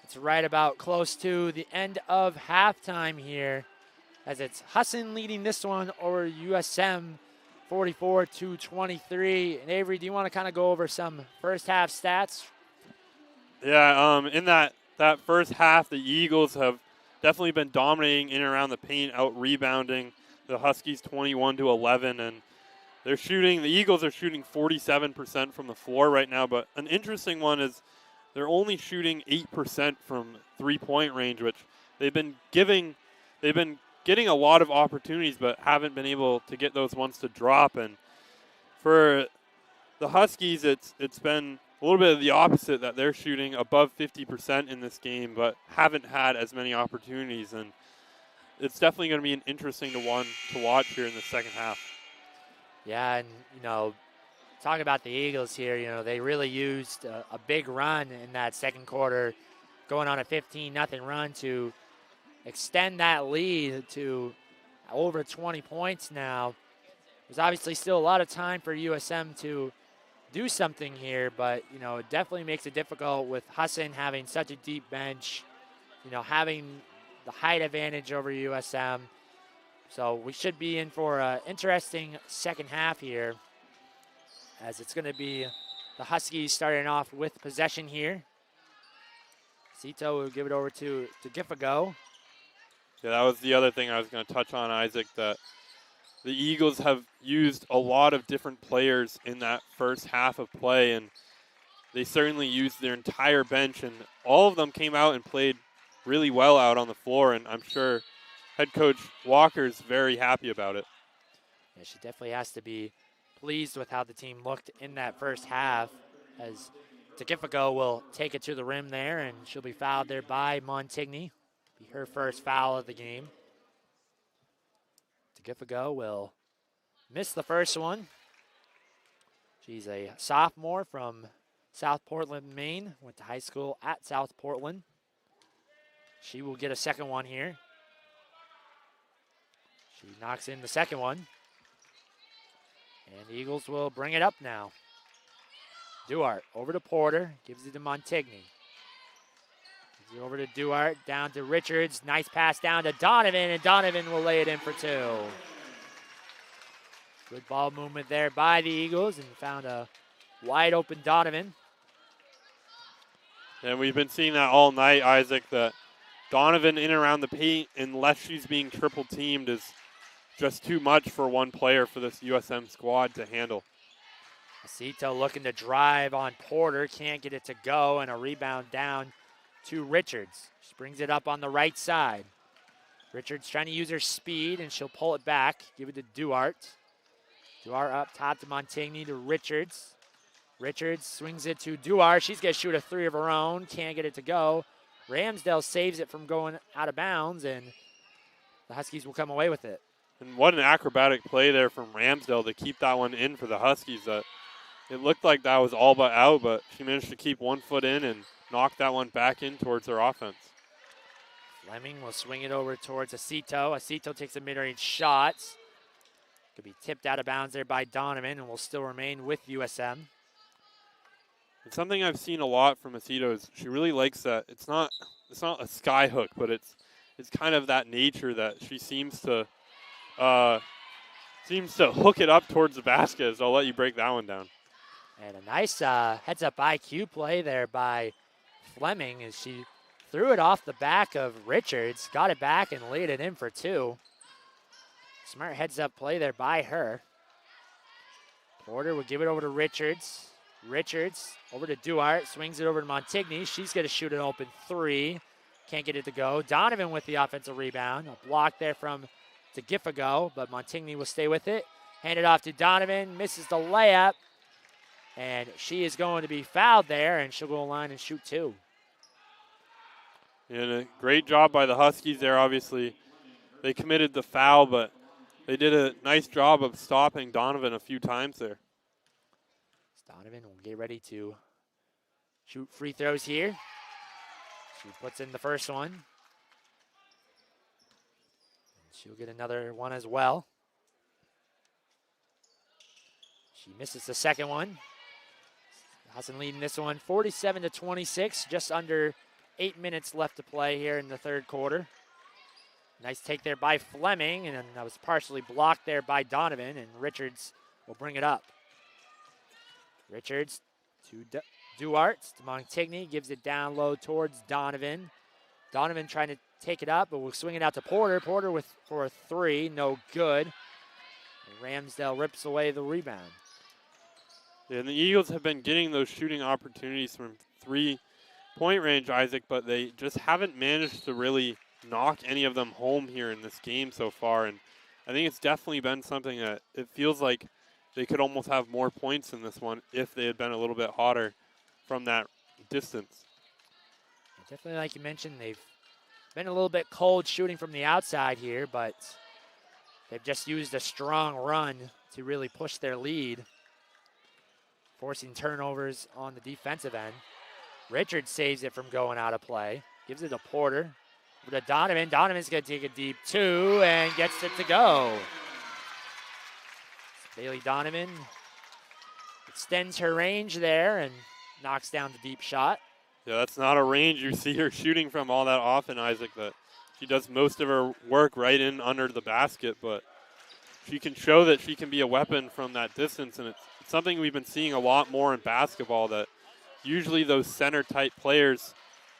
it's right about close to the end of halftime here, as it's Husson leading this one over USM 44-23. And Avery, do you want to kind of go over some first half stats? Yeah, in that first half, the Eagles have definitely been dominating in and around the paint, out rebounding the Huskies 21-11, and the Eagles are shooting 47% from the floor right now, but an interesting one is they're only shooting 8% from three-point range, which they've been getting a lot of opportunities, but haven't been able to get those ones to drop. And for the Huskies, it's been a little bit of the opposite, that they're shooting above 50% in this game, but haven't had as many opportunities. And it's definitely going to be an interesting one to watch here in the second half. Yeah, and, talking about the Eagles here, they really used a big run in that second quarter, going on a 15-0 run to extend that lead to over 20 points now. There's obviously still a lot of time for USM to do something here, but, it definitely makes it difficult with Husson having such a deep bench, having the height advantage over USM. So we should be in for an interesting second half here, as it's going to be the Huskies starting off with possession here. Cito will give it over to Giffigo. Yeah, that was the other thing I was going to touch on, Isaac, that the Eagles have used a lot of different players in that first half of play, and they certainly used their entire bench, and all of them came out and played really well out on the floor, and I'm sure head coach Walker's very happy about it. Yeah, she definitely has to be pleased with how the team looked in that first half, as Takifico will take it to the rim there, and she'll be fouled there by Montigny. Be her first foul of the game. Takifico will miss the first one. She's a sophomore from South Portland, Maine. Went to high school at South Portland. She will get a second one here. She knocks in the second one. And the Eagles will bring it up now. Duarte over to Porter, gives it to Montigny. Gives it over to Duarte, down to Richards. Nice pass down to Donovan, and Donovan will lay it in for two. Good ball movement there by the Eagles, and found a wide open Donovan. And we've been seeing that all night, Isaac, that Donovan in and around the paint, unless she's being triple teamed, is just too much for one player for this USM squad to handle. Cito looking to drive on Porter, can't get it to go, and a rebound down to Richards. She brings it up on the right side. Richards trying to use her speed, and she'll pull it back, give it to Duarte. Duarte up top to Montigny to Richards. Richards swings it to Duarte. She's going to shoot a three of her own, can't get it to go. Ramsdale saves it from going out of bounds, and the Huskies will come away with it. And what an acrobatic play there from Ramsdale to keep that one in for the Huskies. It looked like that was all but out, but she managed to keep 1 foot in and knock that one back in towards their offense. Fleming will swing it over towards Acito. Acito takes a mid-range shot. Could be tipped out of bounds there by Donovan, and will still remain with USM. And something I've seen a lot from Acito is she really likes that. It's not a sky hook, but it's kind of that nature that she seems to hook it up towards the basket. So I'll let you break that one down. And a nice heads-up IQ play there by Fleming as she threw it off the back of Richards, got it back and laid it in for two. Smart heads-up play there by her. Porter will give it over to Richards. Richards over to Duarte, swings it over to Montigny. She's going to shoot an open three. Can't get it to go. Donovan with the offensive rebound. A block there from Giffigo, but Montigny will stay with it. Hand it off to Donovan, misses the layup. And she is going to be fouled there, and she'll go line and shoot two. And a great job by the Huskies there, obviously. They committed the foul, but they did a nice job of stopping Donovan a few times there. Donovan will get ready to shoot free throws here. She puts in the first one. And she'll get another one as well. She misses the second one. Husson leading this one 47-26, just under 8 minutes left to play here in the third quarter. Nice take there by Fleming, and that was partially blocked there by Donovan, and Richards will bring it up. Richards to Duarte. Montigny gives it down low towards Donovan. Donovan trying to take it up, but we'll swing it out to Porter. Porter for a three, no good. And Ramsdale rips away the rebound. Yeah, and the Eagles have been getting those shooting opportunities from three-point range, Isaac, but they just haven't managed to really knock any of them home here in this game so far. And I think it's definitely been something that it feels like they could almost have more points in this one if they had been a little bit hotter from that distance. Definitely, like you mentioned, they've been a little bit cold shooting from the outside here, but they've just used a strong run to really push their lead, forcing turnovers on the defensive end. Richards saves it from going out of play, gives it to Porter, over to Donovan. Donovan's going to take a deep two and gets it to go. Bailey Donovan extends her range there and knocks down the deep shot. Yeah, that's not a range you see her shooting from all that often, Isaac. That she does most of her work right in under the basket, but she can show that she can be a weapon from that distance, and it's something we've been seeing a lot more in basketball, that usually those center-type players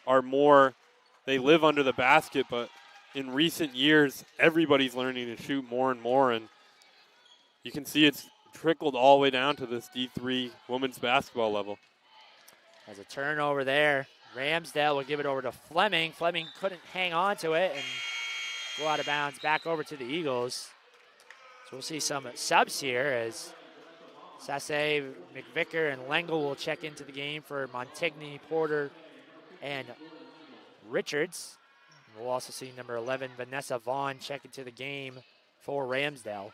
are more, they live under the basket, but in recent years, everybody's learning to shoot more and more, and you can see it's trickled all the way down to this D3 women's basketball level. There's a turnover there. Ramsdale will give it over to Fleming. Fleming couldn't hang on to it and go out of bounds back over to the Eagles. So we'll see some subs here as Sasse, McVicker, and Lengel will check into the game for Montigny, Porter, and Richards. We'll also see number 11, Vanessa Vaughn, check into the game for Ramsdale.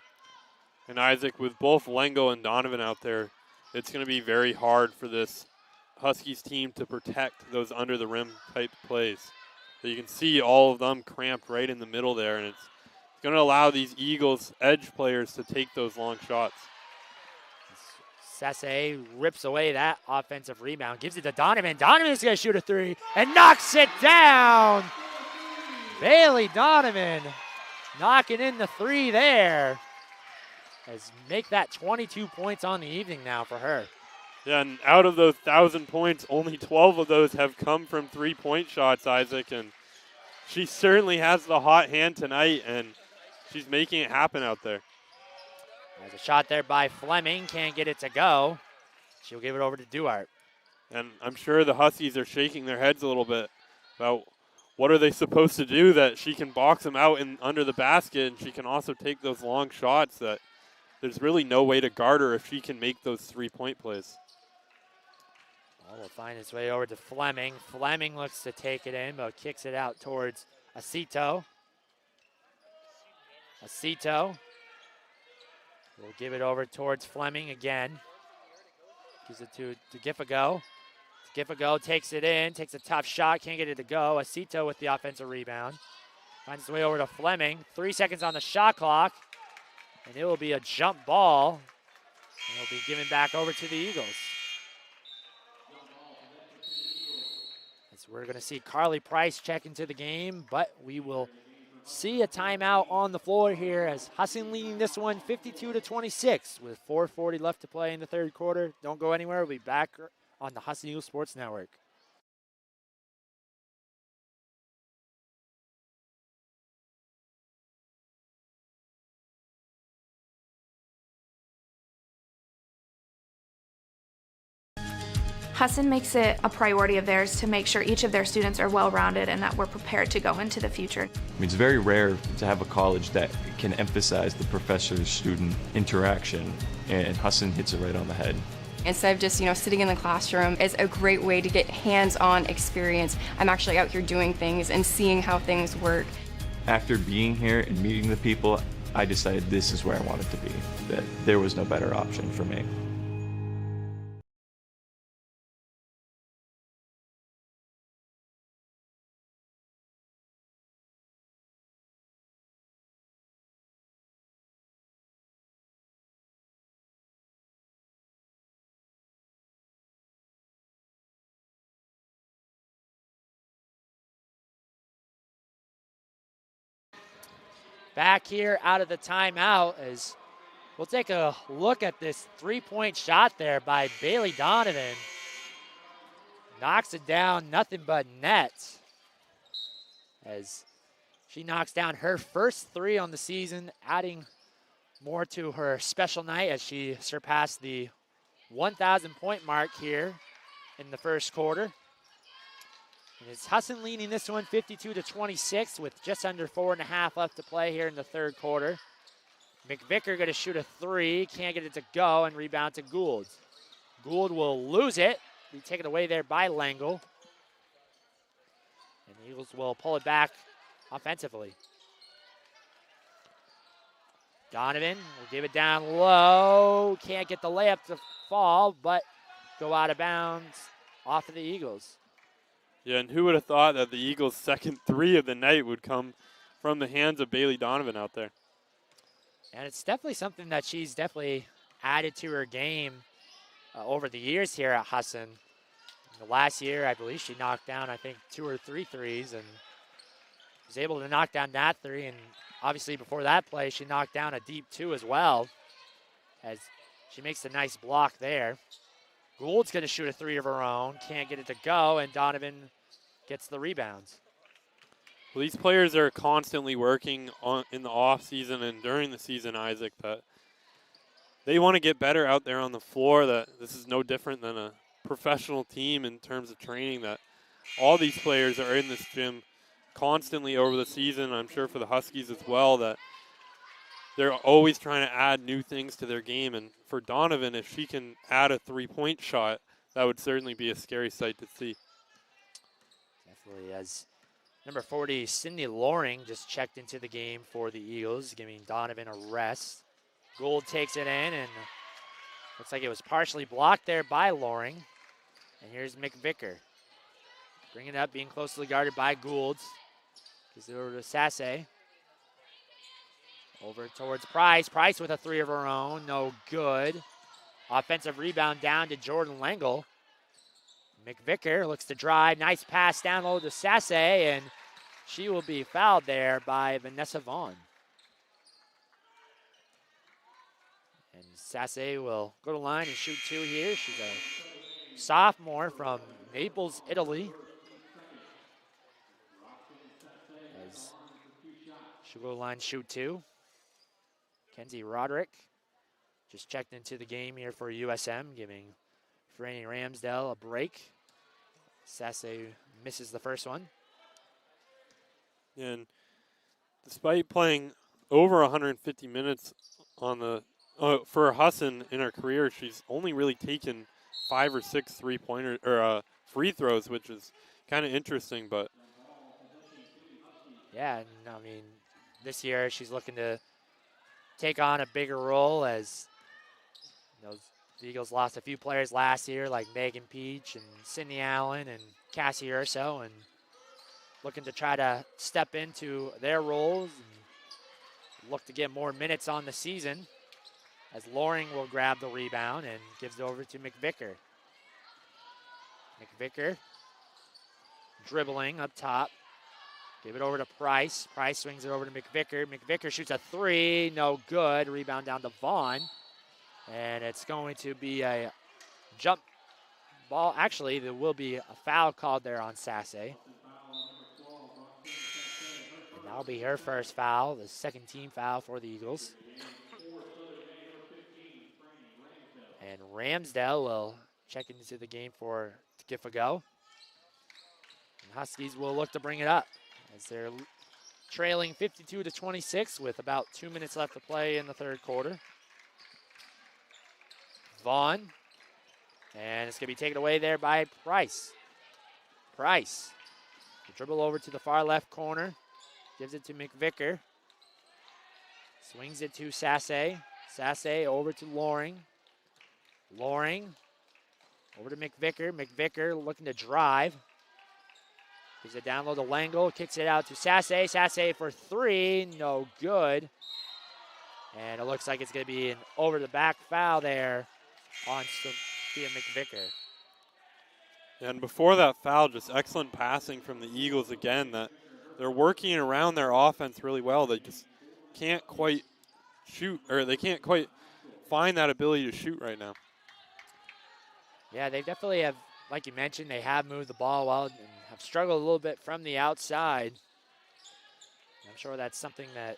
And Isaac, with both Lengel and Donovan out there, it's going to be very hard for this Huskies team to protect those under the rim type plays. So you can see all of them cramped right in the middle there, and it's going to allow these Eagles edge players to take those long shots. Sasse rips away that offensive rebound, gives it to Donovan. Donovan's going to shoot a three and knocks it down. Bailey Donovan knocking in the three there. As make that 22 points on the evening now for her. Yeah, and out of those 1,000 points, only 12 of those have come from three-point shots, Isaac. And she certainly has the hot hand tonight, and she's making it happen out there. There's a shot there by Fleming. Can't get it to go. She'll give it over to Duarte. And I'm sure the Huskies are shaking their heads a little bit about what are they supposed to do that she can box them out in under the basket, and she can also take those long shots that there's really no way to guard her if she can make those three-point plays. Ball will find its way over to Fleming. Fleming looks to take it in, but kicks it out towards Acito. Acito will give it over towards Fleming again. Gives it to Giffigo. Giffigo takes it in, takes a tough shot, can't get it to go. Acito with the offensive rebound. Finds its way over to Fleming. 3 seconds on the shot clock. And it will be a jump ball. And it'll be given back over to the Eagles. As we're going to see Carly Price check into the game, but we will see a timeout on the floor here as Husson leading this one 52-26 with 4:40 left to play in the third quarter. Don't go anywhere. We'll be back on the Husson Eagles Sports Network. Husson makes it a priority of theirs to make sure each of their students are well-rounded and that we're prepared to go into the future. It's very rare to have a college that can emphasize the professor-student interaction, and Husson hits it right on the head. Instead of just, sitting in the classroom, it's a great way to get hands-on experience. I'm actually out here doing things and seeing how things work. After being here and meeting the people, I decided this is where I wanted to be, that there was no better option for me. back here out of the timeout as we'll take a look at this three-point shot there by Bailey Donovan. Knocks it down, nothing but net. As she knocks down her first three on the season, adding more to her special night as she surpassed the 1,000 point mark here in the first quarter. And it's Husson leading this one 52-26 with just under 4.5 left to play here in the third quarter. McVicker going to shoot a three, can't get it to go, and rebound to Gould. Gould will lose it, be taken away there by Langle. And the Eagles will pull it back offensively. Donovan will give it down low, can't get the layup to fall, but go out of bounds off of the Eagles. Yeah, and who would have thought that the Eagles' second three of the night would come from the hands of Bailey Donovan out there? And it's definitely something that she's definitely added to her game over the years here at Husson. The last year, I believe she knocked down, I think, 2 or 3 threes and was able to knock down that three. And obviously before that play, she knocked down a deep 2 as well as she makes a nice block there. Gould's going to shoot a three of her own, can't get it to go, and Donovan gets the rebounds. Well, these players are constantly working on in the off season and during the season, Isaac, that they want to get better out there on the floor. That this is no different than a professional team in terms of training, that all these players are in this gym constantly over the season. I'm sure for the Huskies as well, that they're always trying to add new things to their game. And for Donovan, if she can add a three-point shot, that would certainly be a scary sight to see. Definitely. As number 40, Sydney Loring, just checked into the game for the Eagles, giving Donovan a rest. Gould takes it in, and looks like it was partially blocked there by Loring. And here's McVicker. Bringing it up, being closely guarded by Gould. Gives it over to Sasse. Over towards Price. Price with a three of her own. No good. Offensive rebound down to Jordan Langle. McVicker looks to drive. Nice pass down low to Sasse, and she will be fouled there by Vanessa Vaughn. And Sasse will go to the line and shoot 2 here. She's a sophomore from Naples, Italy. As she'll go to the line, shoot 2. Kenzie Roderick just checked into the game here for USM, giving Franny Ramsdale a break. Sasse misses the first one. And despite playing over 150 minutes on the for Husson in her career, she's only really taken 5 or 6 three-pointer or free throws, which is kind of interesting. But yeah, and I mean, this year she's looking to take on a bigger role, as you know, the Eagles lost a few players last year like Megan Peach and Sydney Allen and Cassie Urso, and looking to try to step into their roles and look to get more minutes on the season, as Loring will grab the rebound and gives it over to McVicker. McVicker dribbling up top. Give it over to Price. Price swings it over to McVicker. McVicker shoots a three. No good. Rebound down to Vaughn. And it's going to be a jump ball. Actually, there will be a foul called there on Sasse. And that'll be her first foul, the second team foul for the Eagles. And Ramsdale will check into the game to give a go. And Huskies will look to bring it up, as they're trailing 52-26 with about 2 minutes left to play in the third quarter. Vaughn, and it's going to be taken away there by Price. Price, the dribble over to the far left corner, gives it to McVicker. Swings it to Sasse. Sasse over to Loring. Loring over to McVicker. McVicker looking to drive. Gives it down low to Langle, kicks it out to Sasse. Sasse for three, no good. And it looks like it's going to be an over-the-back foul there on Sophia McVicker. And before that foul, just excellent passing from the Eagles again. That they're working around their offense really well. They just can't quite shoot, or they can't quite find that ability to shoot right now. Yeah, they definitely have, like you mentioned, they have moved the ball well and have struggled a little bit from the outside. I'm sure that's something that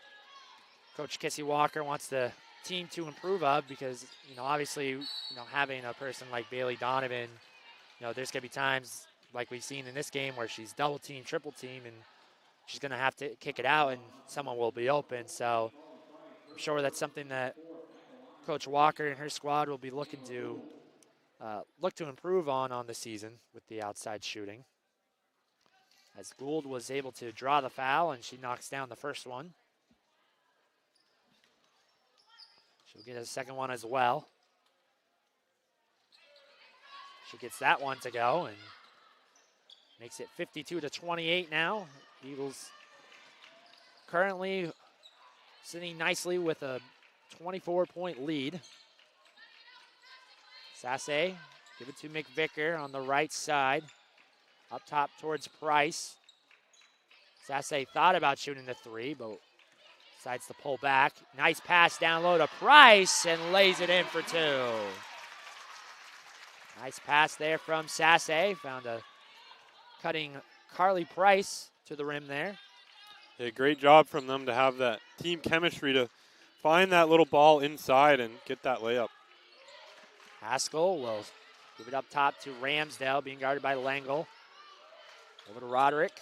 Coach Kissy Walker wants the team to improve of because, obviously, having a person like Bailey Donovan, there's going to be times like we've seen in this game where she's double team, triple team, and she's going to have to kick it out and someone will be open. So I'm sure that's something that Coach Walker and her squad will be looking to improve on the season with the outside shooting. As Gould was able to draw the foul and she knocks down the first one. She'll get a second one as well. She gets that one to go and makes it 52-28 now. Eagles currently sitting nicely with a 24-point lead. Sasse, give it to McVicker on the right side. Up top towards Price. Sasse thought about shooting the three, but decides to pull back. Nice pass down low to Price and lays it in for two. Nice pass there from Sasse. Found a cutting Carly Price to the rim there. Yeah, great job from them to have that team chemistry to find that little ball inside and get that layup. Haskell will give it up top to Ramsdale, being guarded by Langle. Over to Roderick.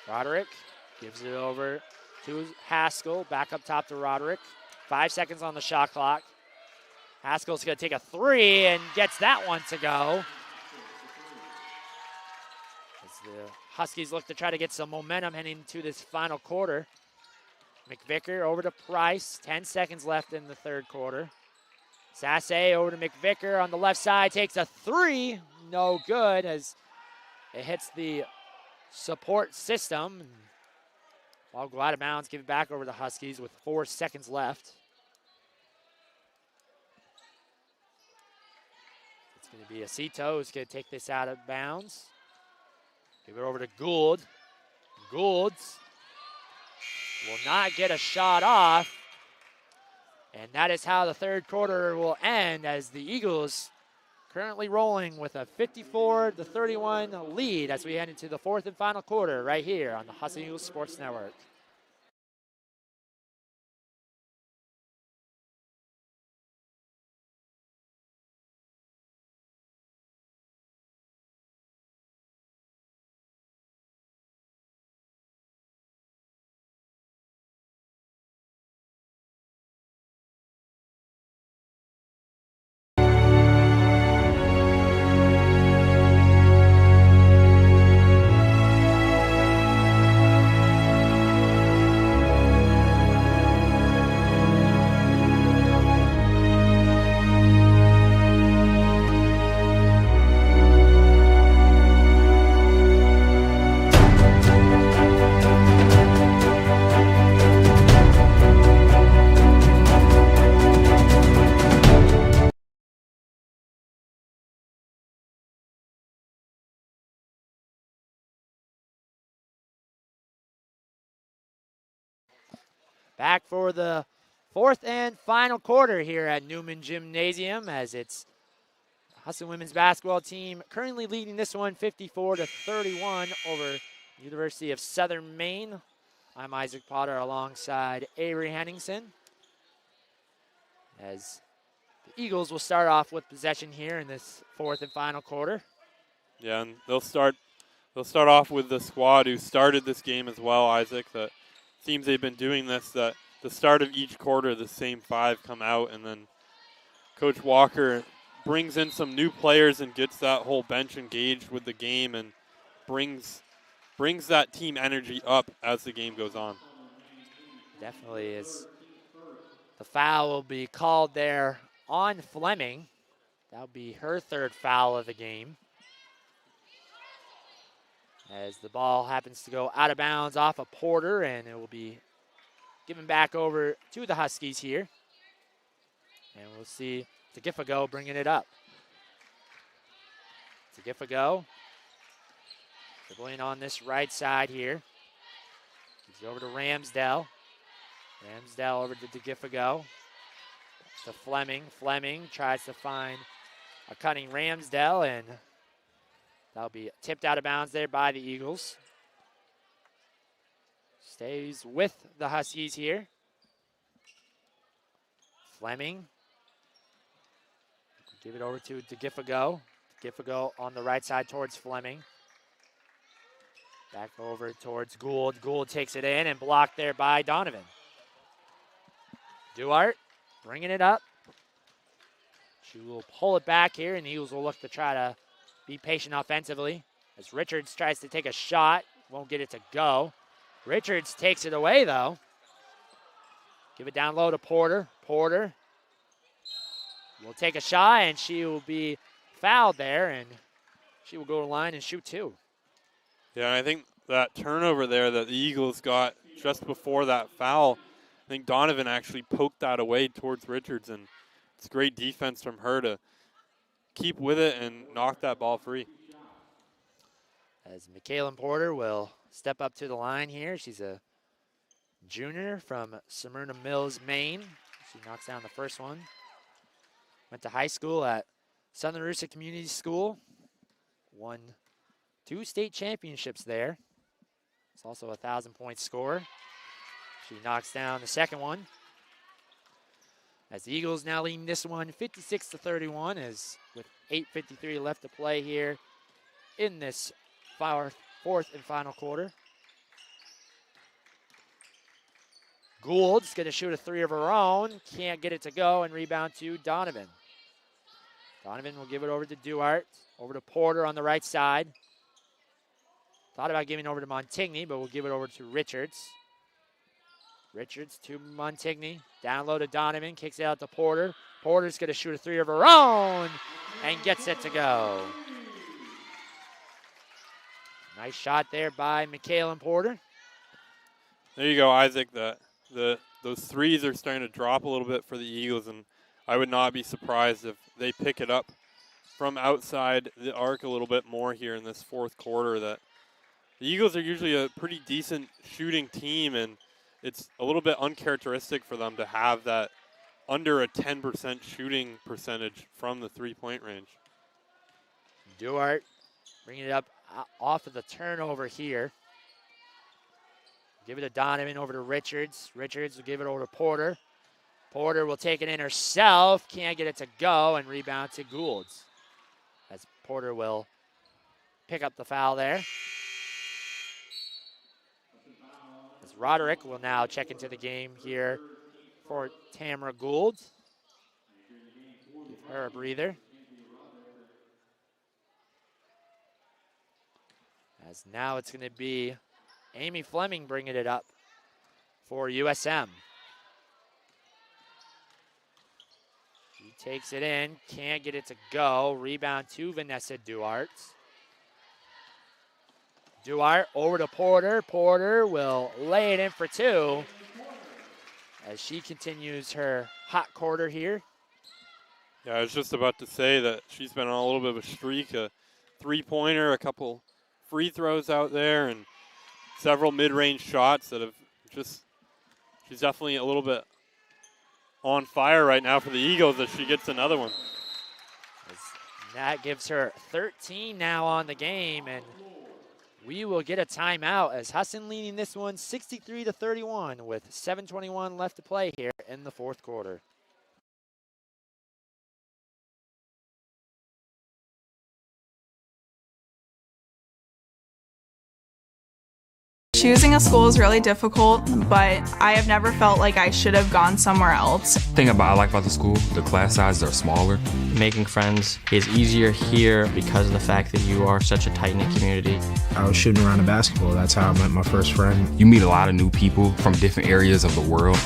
Roderick gives it over to Haskell. Back up top to Roderick. 5 seconds on the shot clock. Haskell's going to take a three and gets that one to go. As the Huskies look to try to get some momentum heading into this final quarter. McVicker over to Price. 10 seconds left in the third quarter. Sasse over to McVicker on the left side. Takes a three. No good as it hits the support system. Ball go out of bounds. Give it back over to the Huskies with 4 seconds left. It's going to be Acito who's going to take this out of bounds. Give it over to Gould. Gould will not get a shot off. And that is how the third quarter will end as the Eagles currently rolling with a 54-31 lead as we head into the fourth and final quarter right here on the Husson Eagles Sports Network. Back for the fourth and final quarter here at Newman Gymnasium as it's Husson women's basketball team currently leading this one 54-31 over University of Southern Maine. I'm Isaac Potter alongside Avery Henningsen. As the Eagles will start off with possession here in this fourth and final quarter. Yeah, and they'll start off with the squad who started this game as well, Isaac. That seems they've been doing this, that the start of each quarter, the same five come out, and then Coach Walker brings in some new players and gets that whole bench engaged with the game and brings that team energy up as the game goes on. Definitely is. The foul will be called there on Fleming. That'll be her third foul of the game. As the ball happens to go out of bounds off of Porter, and it will be given back over to the Huskies here. And we'll see Tagifago bringing it up. Tagifago dribbling on this right side here. Gives it over to Ramsdell. Ramsdell over to DeGiffigo. To Fleming. Fleming tries to find a cutting Ramsdell, and that'll be tipped out of bounds there by the Eagles. Stays with the Huskies here. Fleming. Give it over to DeGiffigo. DeGiffigo on the right side towards Fleming. Back over towards Gould. Gould takes it in and blocked there by Donovan. Duarte bringing it up. She will pull it back here, and the Eagles will look to try to be patient offensively as Richards tries to take a shot. Won't get it to go. Richards takes it away, though. Give it down low to Porter. Porter will take a shot, and she will be fouled there, and she will go to the line and shoot two. Yeah, and I think that turnover there that the Eagles got just before that foul, I think Donovan actually poked that away towards Richards, and it's great defense from her to keep with it and knock that ball free. As Michaela Porter will step up to the line here. She's a junior from Smyrna Mills, Maine. She knocks down the first one. Went to high school at Southern Maine Community School. Won 2 state championships there. It's also a 1,000-point scorer. She knocks down the second one. As the Eagles now leading this one 56-31, as with 8:53 left to play here in this fourth and final quarter. Gould's going to shoot a 3 of her own. Can't get it to go, and rebound to Donovan. Donovan will give it over to Duarte. Over to Porter on the right side. Thought about giving it over to Montigny, but we'll give it over to Richards. Richards to Montigny. Down low to Donovan. Kicks it out to Porter. Porter's going to shoot a 3 of her own and gets it to go. Nice shot there by Michaela Porter. There you go, Isaac. Those threes are starting to drop a little bit for the Eagles, and I would not be surprised if they pick it up from outside the arc a little bit more here in this fourth quarter. That the Eagles are usually a pretty decent shooting team, and it's a little bit uncharacteristic for them to have that under a 10% shooting percentage from the three-point range. Duarte bringing it up off of the turnover here. Give it to Donovan, over to Richards. Richards will give it over to Porter. Porter will take it in herself. Can't get it to go, and rebound to Goulds. As Porter will pick up the foul there. As Roderick will now check into the game here for Tamara Gould. Give her a breather. As now it's going to be Amy Fleming bringing it up for USM. She takes it in, can't get it to go. Rebound to Vanessa Duarte. Duarte over to Porter. Porter will lay it in for 2 as she continues her hot quarter here. Yeah, I was just about to say that she's been on a little bit of a streak, a three-pointer, a couple free throws out there, and several mid-range shots that have just, she's definitely a little bit on fire right now for the Eagles as she gets another one. That gives her 13 now on the game, and we will get a timeout as Husson leading this one 63-31 with 7:21 left to play here in the fourth quarter. Choosing a school is really difficult, but I have never felt like I should have gone somewhere else. The thing I like about the school, the class sizes are smaller. Making friends is easier here because of the fact that you are such a tight-knit community. I was shooting around a basketball. That's how I met my first friend. You meet a lot of new people from different areas of the world.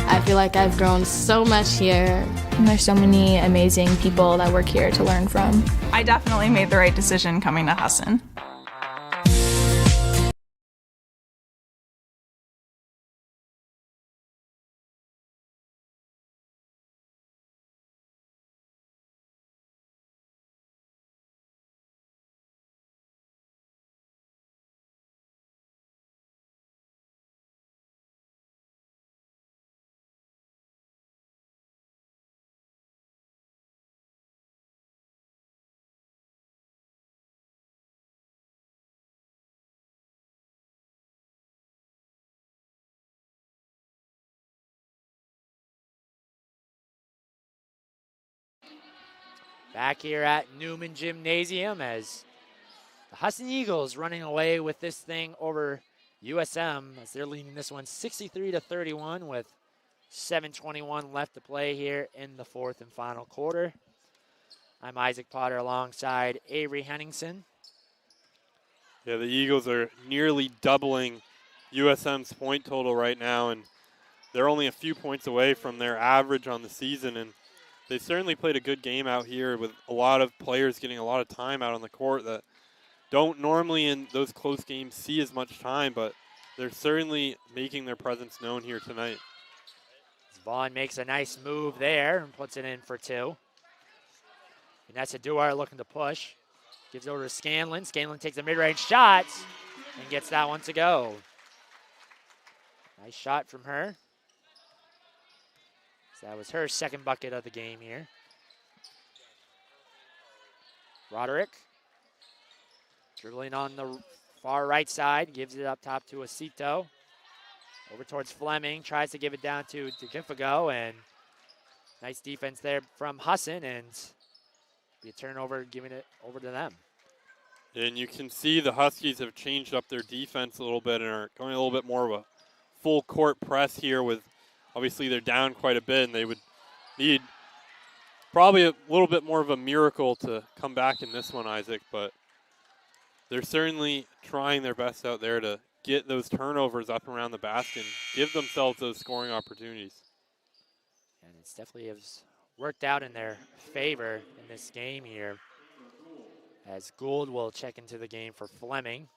I feel like I've grown so much here. And there's so many amazing people that work here to learn from. I definitely made the right decision coming to Husson. Back here at Newman Gymnasium as the Husson Eagles running away with this thing over USM as they're leading this one 63-31 with 7:21 left to play here in the fourth and final quarter. I'm Isaac Potter alongside Avery Henningsen. Yeah, the Eagles are nearly doubling USM's point total right now, and they're only a few points away from their average on the season, and they certainly played a good game out here with a lot of players getting a lot of time out on the court that don't normally in those close games see as much time, but they're certainly making their presence known here tonight. Vaughn makes a nice move there and puts it in for two. Vanessa Duarte looking to push. Gives over to Scanlon. Scanlon takes a mid-range shot and gets that one to go. Nice shot from her. So that was her second bucket of the game here. Roderick dribbling on the far right side, gives it up top to Acito. Over towards Fleming, tries to give it down to DeGifago, and nice defense there from Husson, and be a turnover, giving it over to them. And you can see the Huskies have changed up their defense a little bit and are going a little bit more of a full court press here with, obviously they're down quite a bit, and they would need probably a little bit more of a miracle to come back in this one, Isaac, but they're certainly trying their best out there to get those turnovers up around the basket and give themselves those scoring opportunities. And it's definitely has worked out in their favor in this game here, as Gould will check into the game for Fleming.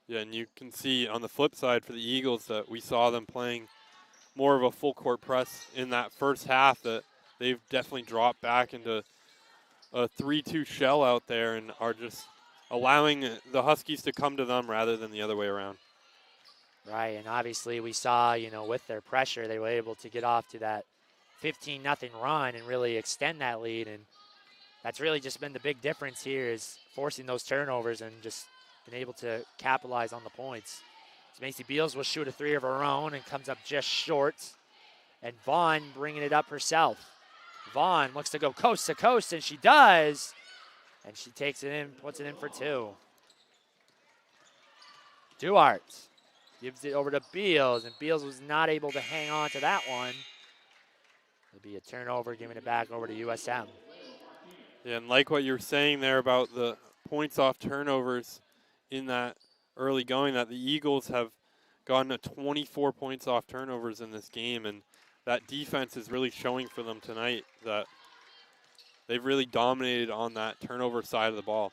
Yeah, and you can see on the flip side for the Eagles that we saw them playing more of a full court press in that first half, that they've definitely dropped back into a 3-2 shell out there and are just allowing the Huskies to come to them rather than the other way around. Right, and obviously we saw, with their pressure, they were able to get off to that 15-0 run and really extend that lead, and that's really just been the big difference here, is forcing those turnovers and just been able to capitalize on the points. So Macy Beals will shoot a three of her own and comes up just short, and Vaughn bringing it up herself. Vaughn looks to go coast to coast, and she does, and she takes it in, puts it in for two. Duarte gives it over to Beals, and Beals was not able to hang on to that one. It'll be a turnover, giving it back over to USM. Yeah, and like what you were saying there about the points off turnovers in that early going, that the Eagles have gotten to 24 points off turnovers in this game, and that defense is really showing for them tonight that they've really dominated on that turnover side of the ball.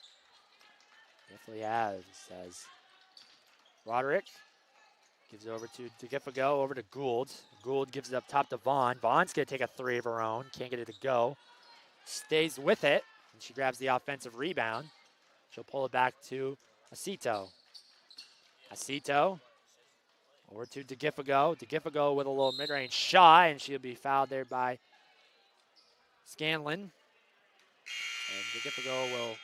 Definitely has, as Roderick gives it over to DeGifago, over to Gould. Gould gives it up top to Vaughn. Vaughn's going to take a three of her own. Can't get it to go. Stays with it, and she grabs the offensive rebound. She'll pull it back to Acito. Acito over to DeGifago. DeGifago with a little mid-range shot, and she'll be fouled there by Scanlon. And DeGifago will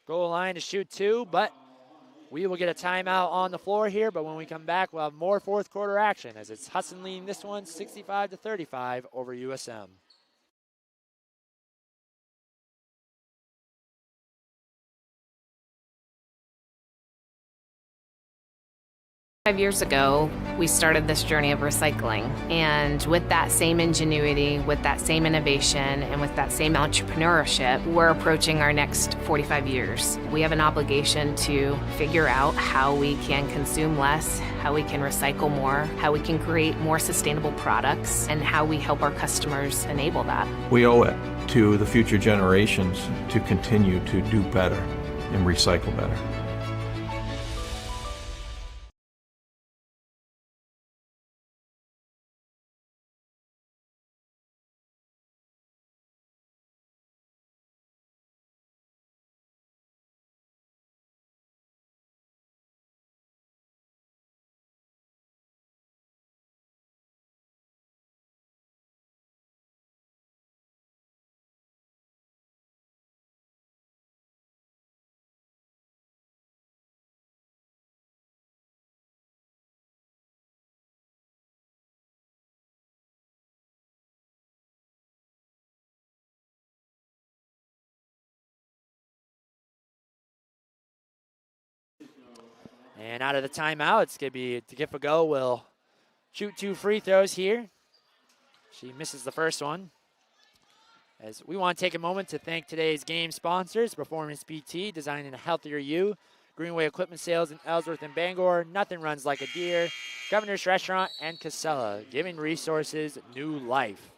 go to the line to shoot two, but we will get a timeout on the floor here, but when we come back, we'll have more fourth quarter action as it's Husson leading this one 65-35 over USM. 5 years ago, we started this journey of recycling. And with that same ingenuity, with that same innovation, and with that same entrepreneurship, we're approaching our next 45 years. We have an obligation to figure out how we can consume less, how we can recycle more, how we can create more sustainable products, and how we help our customers enable that. We owe it to the future generations to continue to do better and recycle better. And out of the timeout, it's going to be Tagifago will shoot 2 free throws here. She misses the first one. As we want to take a moment to thank today's game sponsors, Performance PT, designing a healthier you, Greenway Equipment Sales in Ellsworth and Bangor, Nothing Runs Like a Deer, Governor's Restaurant, and Casella, giving resources new life.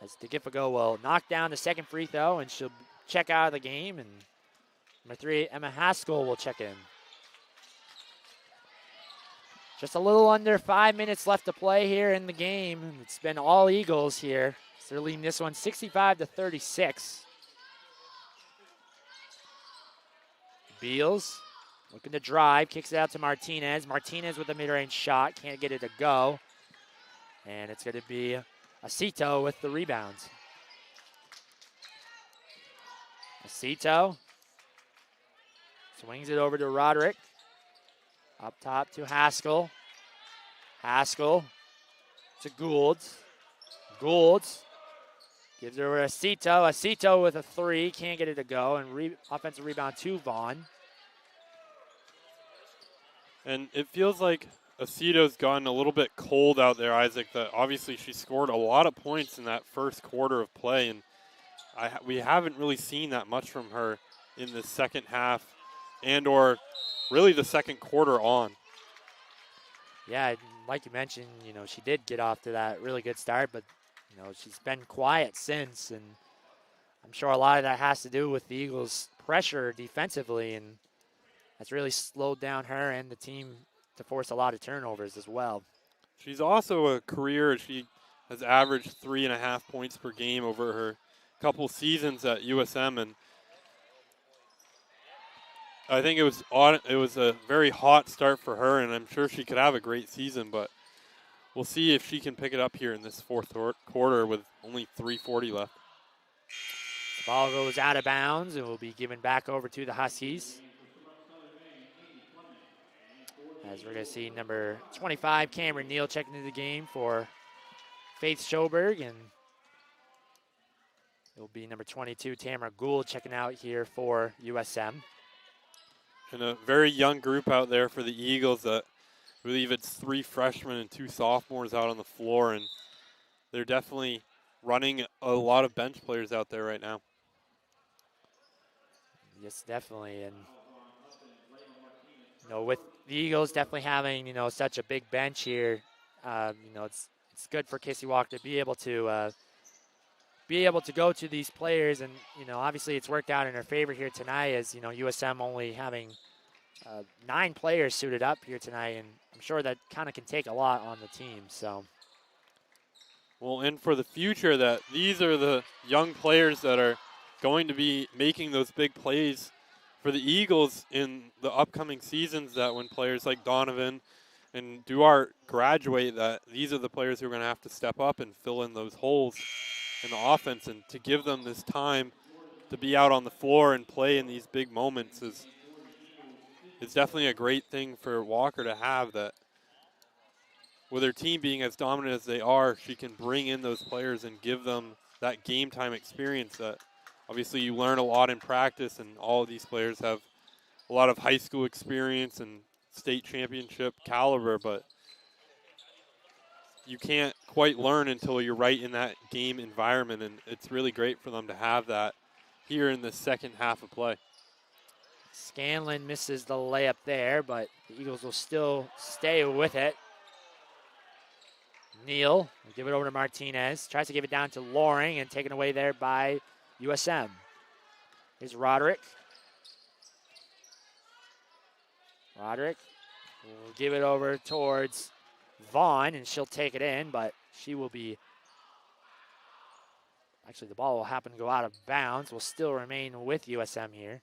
As Tagifago will knock down the second free throw, and she'll check out of the game, and number 3, Emma Haskell, will check in. Just a little under 5 minutes left to play here in the game. It's been all Eagles here. So they're leading this one 65-36. Beals looking to drive, kicks it out to Martinez. Martinez with a mid-range shot, can't get it to go. And it's going to be Acito with the rebounds. Acito swings it over to Roderick. Up top to Haskell. Haskell to Goulds. Goulds gives it over to Acito. Acito with a 3, can't get it to go. And offensive rebound to Vaughn. And it feels like Acito's gotten a little bit cold out there, Isaac. That obviously she scored a lot of points in that first quarter of play, and we haven't really seen that much from her in the second half and or really the second quarter on. Yeah, like you mentioned, she did get off to that really good start, but, she's been quiet since, and I'm sure a lot of that has to do with the Eagles' pressure defensively, and that's really slowed down her and the team to force a lot of turnovers as well. She's also a career. She has averaged 3.5 points per game over her couple seasons at USM, and I think it was a very hot start for her, and I'm sure she could have a great season, but we'll see if she can pick it up here in this fourth quarter with only 3:40 left. The ball goes out of bounds and will be given back over to the Huskies. As we're going to see number 25, Cameron Neal, checking into the game for Faith Schoberg, and it will be number 22, Tamara Gould, checking out here for USM. And a very young group out there for the Eagles. I believe it's 3 freshmen and 2 sophomores out on the floor, and they're definitely running a lot of bench players out there right now. Yes, definitely. And, with the Eagles definitely having, such a big bench here, it's good for Kissy Walker to be able to go to these players, and obviously it's worked out in her favor here tonight, as USM only having 9 players suited up here tonight, and I'm sure that kind of can take a lot on the team. So, well, and for the future, that these are the young players that are going to be making those big plays for the Eagles in the upcoming seasons, that when players like Donovan and Duarte graduate, that these are the players who are going to have to step up and fill in those holes in the offense, and to give them this time to be out on the floor and play in these big moments is definitely a great thing for Walker to have, that with her team being as dominant as they are, she can bring in those players and give them that game time experience that obviously you learn a lot in practice, and all of these players have a lot of high school experience and state championship caliber, but you can't quite learn until you're right in that game environment, and it's really great for them to have that here in the second half of play. Scanlon misses the layup there, but the Eagles will still stay with it. Neal will give it over to Martinez. Tries to give it down to Loring, and taken away there by USM. Here's Roderick. Roderick will give it over towards Vaughn, and she'll take it in, but she will be, actually the ball will happen to go out of bounds. Will still remain with USM here.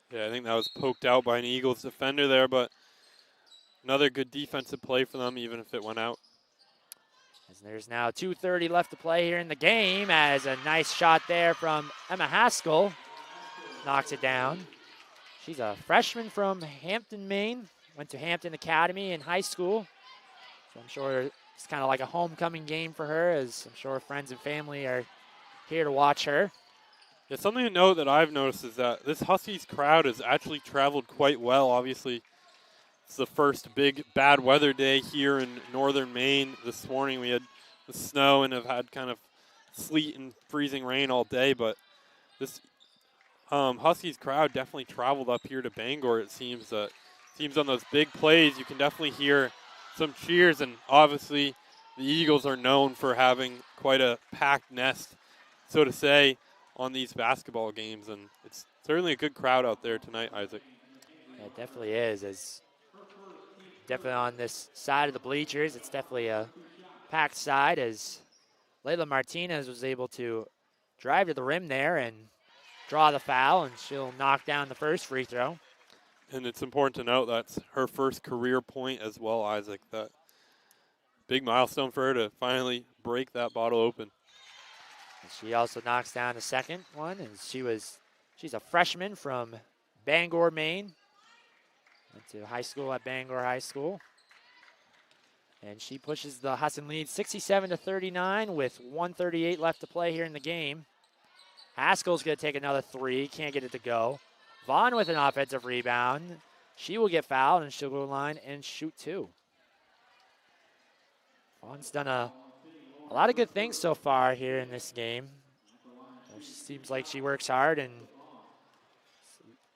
Yeah, I think that was poked out by an Eagles defender there, but another good defensive play for them, even if it went out. As there's now 2:30 left to play here in the game, as a nice shot there from Emma Haskell knocks it down. She's a freshman from Hampton, Maine. Went to Hampton Academy in high school. So I'm sure it's kind of like a homecoming game for her, as I'm sure friends and family are here to watch her. Yeah, something to note that I've noticed is that this Huskies crowd has actually traveled quite well. Obviously, It's the first big bad weather day here in northern Maine. This morning we had the snow and have had kind of sleet and freezing rain all day, but this Huskies crowd definitely traveled up here to Bangor. It seems on those big plays you can definitely hear some cheers, and obviously the Eagles are known for having quite a packed nest, so to say, on these basketball games, and it's certainly a good crowd out there tonight, Isaac. Yeah, it definitely is. It's definitely on this side of the bleachers. It's definitely a packed side, as Layla Martinez was able to drive to the rim there and draw the foul, and she'll knock down the first free throw. And it's important to note that's her first career point as well, Isaac. That big milestone for her to finally break that bottle open. And she also knocks down the second one, and she's a freshman from Bangor, Maine. Went to high school at Bangor High School. And she pushes the Husson lead 67-39 with 1:38 left to play here in the game. Haskell's going to take another three. Can't get it to go. Vaughn with an offensive rebound. She will get fouled, and she'll go to the line and shoot two. Vaughn's done a lot of good things so far here in this game. It seems like she works hard and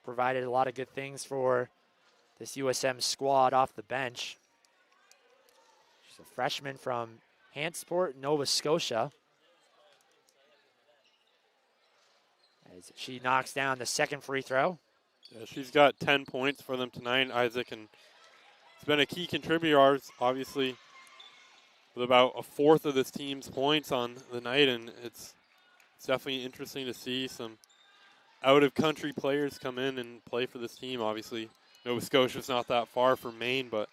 provided a lot of good things for this USM squad off the bench. She's a freshman from Hantsport, Nova Scotia. As she knocks down the second free throw. Yeah, she's got 10 points for them tonight, Isaac, and it's been a key contributor, obviously, with about a fourth of this team's points on the night, and it's definitely interesting to see some out-of-country players come in and play for this team. Obviously, Nova Scotia's not that far from Maine, but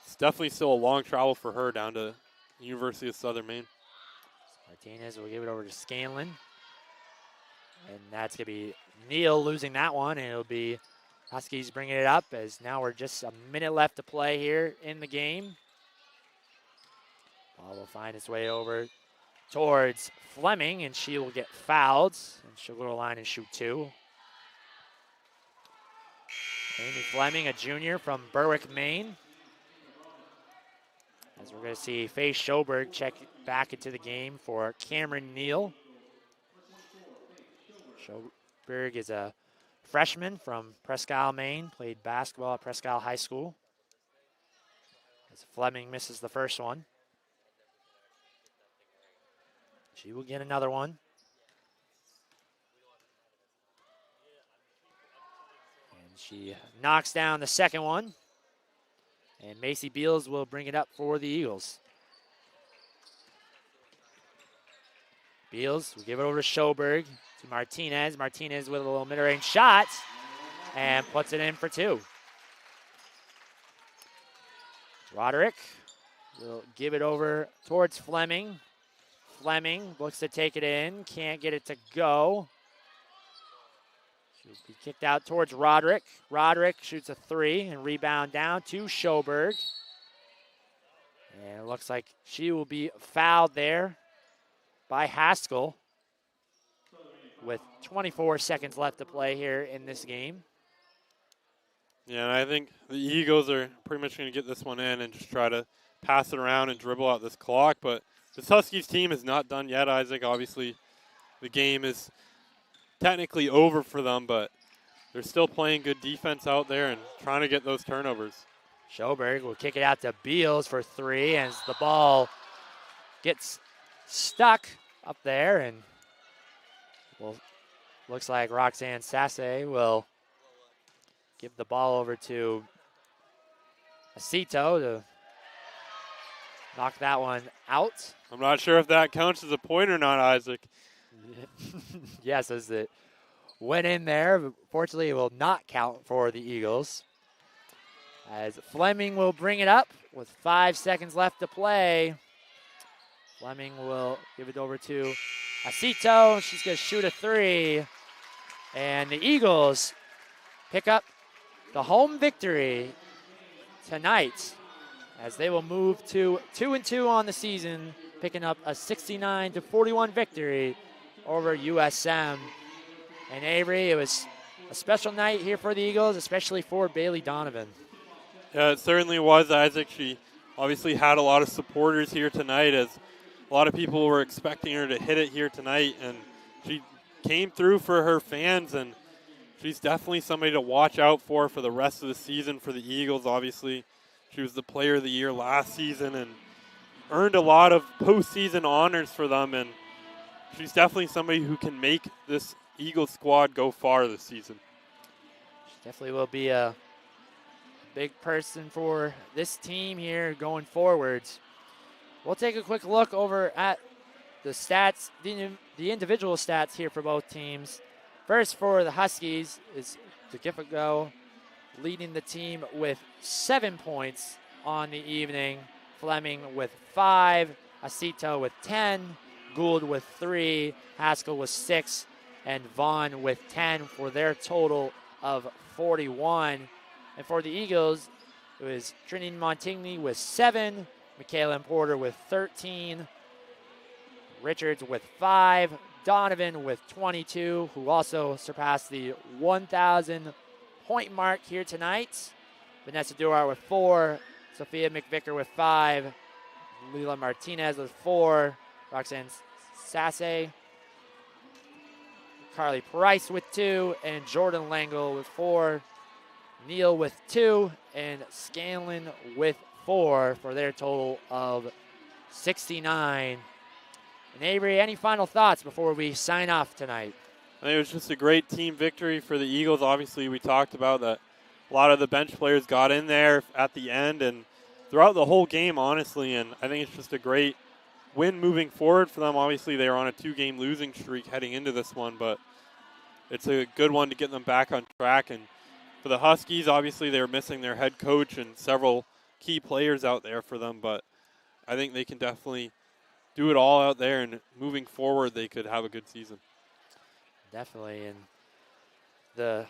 it's definitely still a long travel for her down to the University of Southern Maine. Martinez will give it over to Scanlon. And that's going to be Neal losing that one, and it'll be Huskies bringing it up, as now we're just a minute left to play here in the game. Ball will find its way over towards Fleming, and she will get fouled, and she'll go to the line and shoot two. Amy Fleming, a junior from Berwick, Maine. As we're going to see Faye Schoberg check back into the game for Cameron Neal. Schoberg is a freshman from Presque Isle, Maine, played basketball at Presque Isle High School. As Fleming misses the first one. She will get another one. And she knocks down the second one. And Macy Beals will bring it up for the Eagles. Beals will give it over to Schoberg, to Martinez. Martinez with a little mid-range shot and puts it in for two. Roderick will give it over towards Fleming. Fleming looks to take it in, can't get it to go. She'll be kicked out towards Roderick. Roderick shoots a three and rebound down to Schoberg. And it looks like she will be fouled there by Haskell with 24 seconds left to play here in this game. Yeah, and I think the Eagles are pretty much going to get this one in and just try to pass it around and dribble out this clock. But this Huskies team is not done yet, Isaac. Obviously, the game is technically over for them, but they're still playing good defense out there and trying to get those turnovers. Schoberg will kick it out to Beals for three as the ball gets stuck up there, and looks like Roxanne Sasse will give the ball over to Acito to knock that one out. I'm not sure if that counts as a point or not, Isaac. Yes, as it went in there, but fortunately it will not count for the Eagles. As Fleming will bring it up with 5 seconds left to play. Fleming will give it over to Acito. She's going to shoot a three. And the Eagles pick up the home victory tonight, as they will move to 2-2 on the season, picking up a 69-41 victory over USM. And Avery, it was a special night here for the Eagles, especially for Bailey Donovan. Yeah, it certainly was, Isaac. She obviously had a lot of supporters here tonight, as a lot of people were expecting her to hit it here tonight, and she came through for her fans, and she's definitely somebody to watch out for the rest of the season for the Eagles. Obviously, she was the player of the year last season and earned a lot of postseason honors for them, and she's definitely somebody who can make this Eagles squad go far this season. She definitely will be a big person for this team here going forwards. We'll take a quick look over at the stats, the individual stats here for both teams. First for the Huskies is DeGiffigo leading the team with 7 points on the evening. Fleming with 5, Acito with 10, Gould with 3, Haskell with 6, and Vaughn with 10 for their total of 41. And for the Eagles, it was Trinity Montigny with 7, Michaela Porter with 13, Richards with 5, Donovan with 22, who also surpassed the 1,000 point mark here tonight. Vanessa Duarte with 4, Sophia McVicker with 5, Lila Martinez with 4, Roxanne Sasse, Carly Price with 2, and Jordan Langle with 4, Neal with 2, and Scanlon with 4 for their total of 69. And Avery, any final thoughts before we sign off tonight? I think it was just a great team victory for the Eagles. Obviously, we talked about that a lot of the bench players got in there at the end and throughout the whole game, honestly, and I think it's just a great win moving forward for them. Obviously, they were on a 2-game losing streak heading into this one, but it's a good one to get them back on track. And for the Huskies, obviously, they were missing their head coach and several key players out there for them, but I think they can definitely do it all out there, and moving forward, they could have a good season. Definitely, and the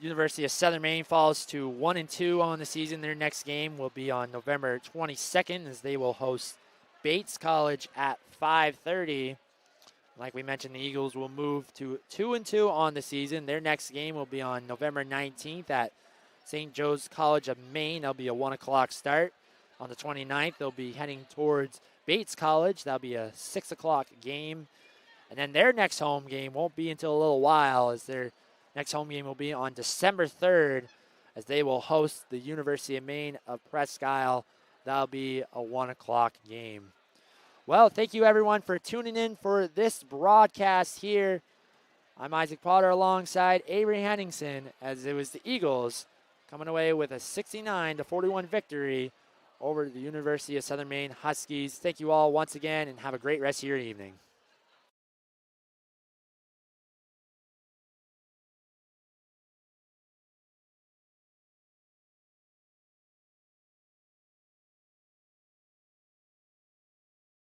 University of Southern Maine falls to 1-2 on the season. Their next game will be on November 22nd as they will host Bates College at 5:30. Like we mentioned, the Eagles will move to 2-2 on the season. Their next game will be on November 19th at St. Joe's College of Maine. That'll be a 1 o'clock start. On the 29th, they'll be heading towards Bates College. That'll be a 6 o'clock game. And then their next home game won't be until a little while, as their next home game will be on December 3rd as they will host the University of Maine of Presque Isle. That'll be a 1 o'clock game. Well, thank you everyone for tuning in for this broadcast here. I'm Isaac Potter alongside Avery Henningsen, as it was the Eagles coming away with a 69-41 victory over the University of Southern Maine Huskies. Thank you all once again, and have a great rest of your evening.